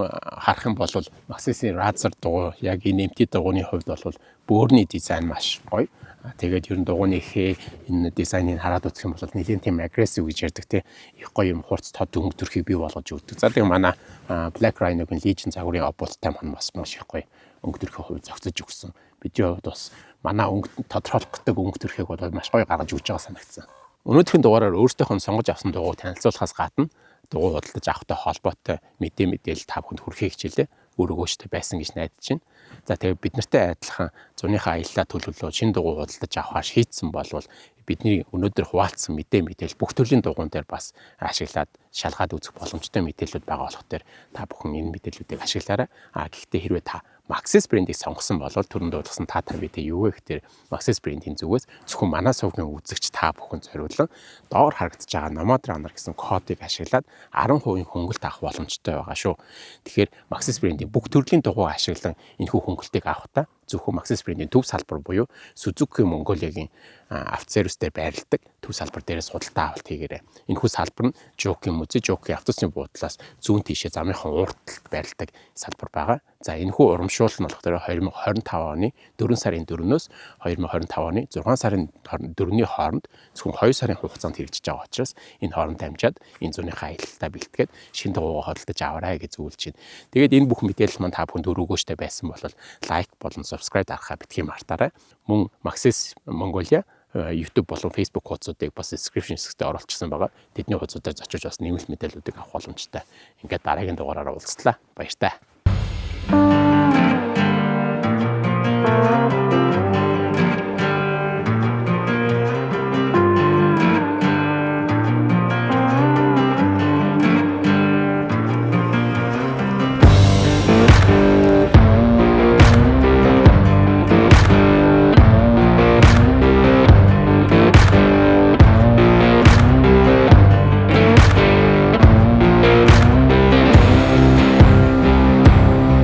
харах юм бол Maxxis Razer дугуй яг энэ MT дугуйны хувьд бол бөөрийн дизайн маш гоё. Тэгээд ер нь дугуйны энэ дизайныг хараад үзэх юм бол нэлийн тийм агрессив гэж ярьдаг те их гоё юм хурц тод өнгө төрхийг бий болгож өгдөг. За тэгээ манай Black Rhino-гийн Legion загварын оболтой маань бас маш их гоё өнгө төрхийн хувь зохицож өгсөн. Бидний хувьд бас манай өнгө тодорхойлох гэдэг өнгө төрхийг бол маш гоё гаргаж өгч байгаа санагдсан. Өнөөдрийн дугаараар өөртөөхөө сонгож авсан дугуй танилцуулахаас гадна дугуй худалдаж авахтай холбоотой мэдээлэл та бүхэнд хүрэхийг хичээлээ. Өргөөжтэй байсан гэж найдаж байна. За тэгээд бид нартай адилхан зуныхаа аяллаа төлөвлөө шинэ дугуй худалдаж авахаар шийдсэн болвол бидний өнөөдөр хуваалцсан мэдээлэл бүх төрлийн дугуйн дээр бас ашиглаад шалгаад үзэх боломжтой мэдээлэлүүд байгаа болох төр та бүхэн энэ мэдээллүүдийг ашиглаарай. Гэхдээ хэрвээ та Maxxis брендийг сонгосон бол түрүүнд дуулсан та бид юу вэ гэхээр Maxxis брендийн зүгээс зөвхөн манай сувгийн үзэгч та бүхэн зориулсан доор харагдаж байгаа Nomad Runner гэсэн кодыг ашиглаад 10% хөнгөлт авах боломжтой байгаа шүү. Тэгэхээр Maxxis брендийн бүх төрлийн дугуй ашиглан энэхүү хөнгөлтийг авахдаа зөвхөн Maxxis брендийн төв салбар буюу Suzuki Mongolia-гийн автосервис дээр байрладаг төв салбар дээрээс худалдаа авалт хийгээрэй. Энэхүү салбар нь Jockey автосны буудлаас зүүн тийшээ замынхан уртталд байрладаг салбар байгаа. За энэхүү урамшуулал нь болохоор 2025 оны 4 сарын 4-өөс 2025 оны 6 сарын 4-ний хооронд зөвхөн 2 сарын хугацаанд хэрэгжиж байгаа учраас энэ хооронд дамжаад энэ зүүнийхээ аялалтаа бэлтгээд шинэ дугуйгаа хөдөлж аваарай гэж зөвлөж байна. Тэгээд энэ бүх мэдээлэл маань та бүхэнд өрөөгөөжтэй байсан бол лайк болон subscribe дарахаа битгий мартаарай. Мөн Maxis Mongolia YouTube болон Facebook хуудсуудыг бас description хэсэгтээ оруулчихсан байгаа. Тэдний хуудсуудаар зочиж бас нэмэлт мэдээллүүдийг авах боломжтой. Ингээд дараагийн дугаараараа уулзлаа. Баяр таа.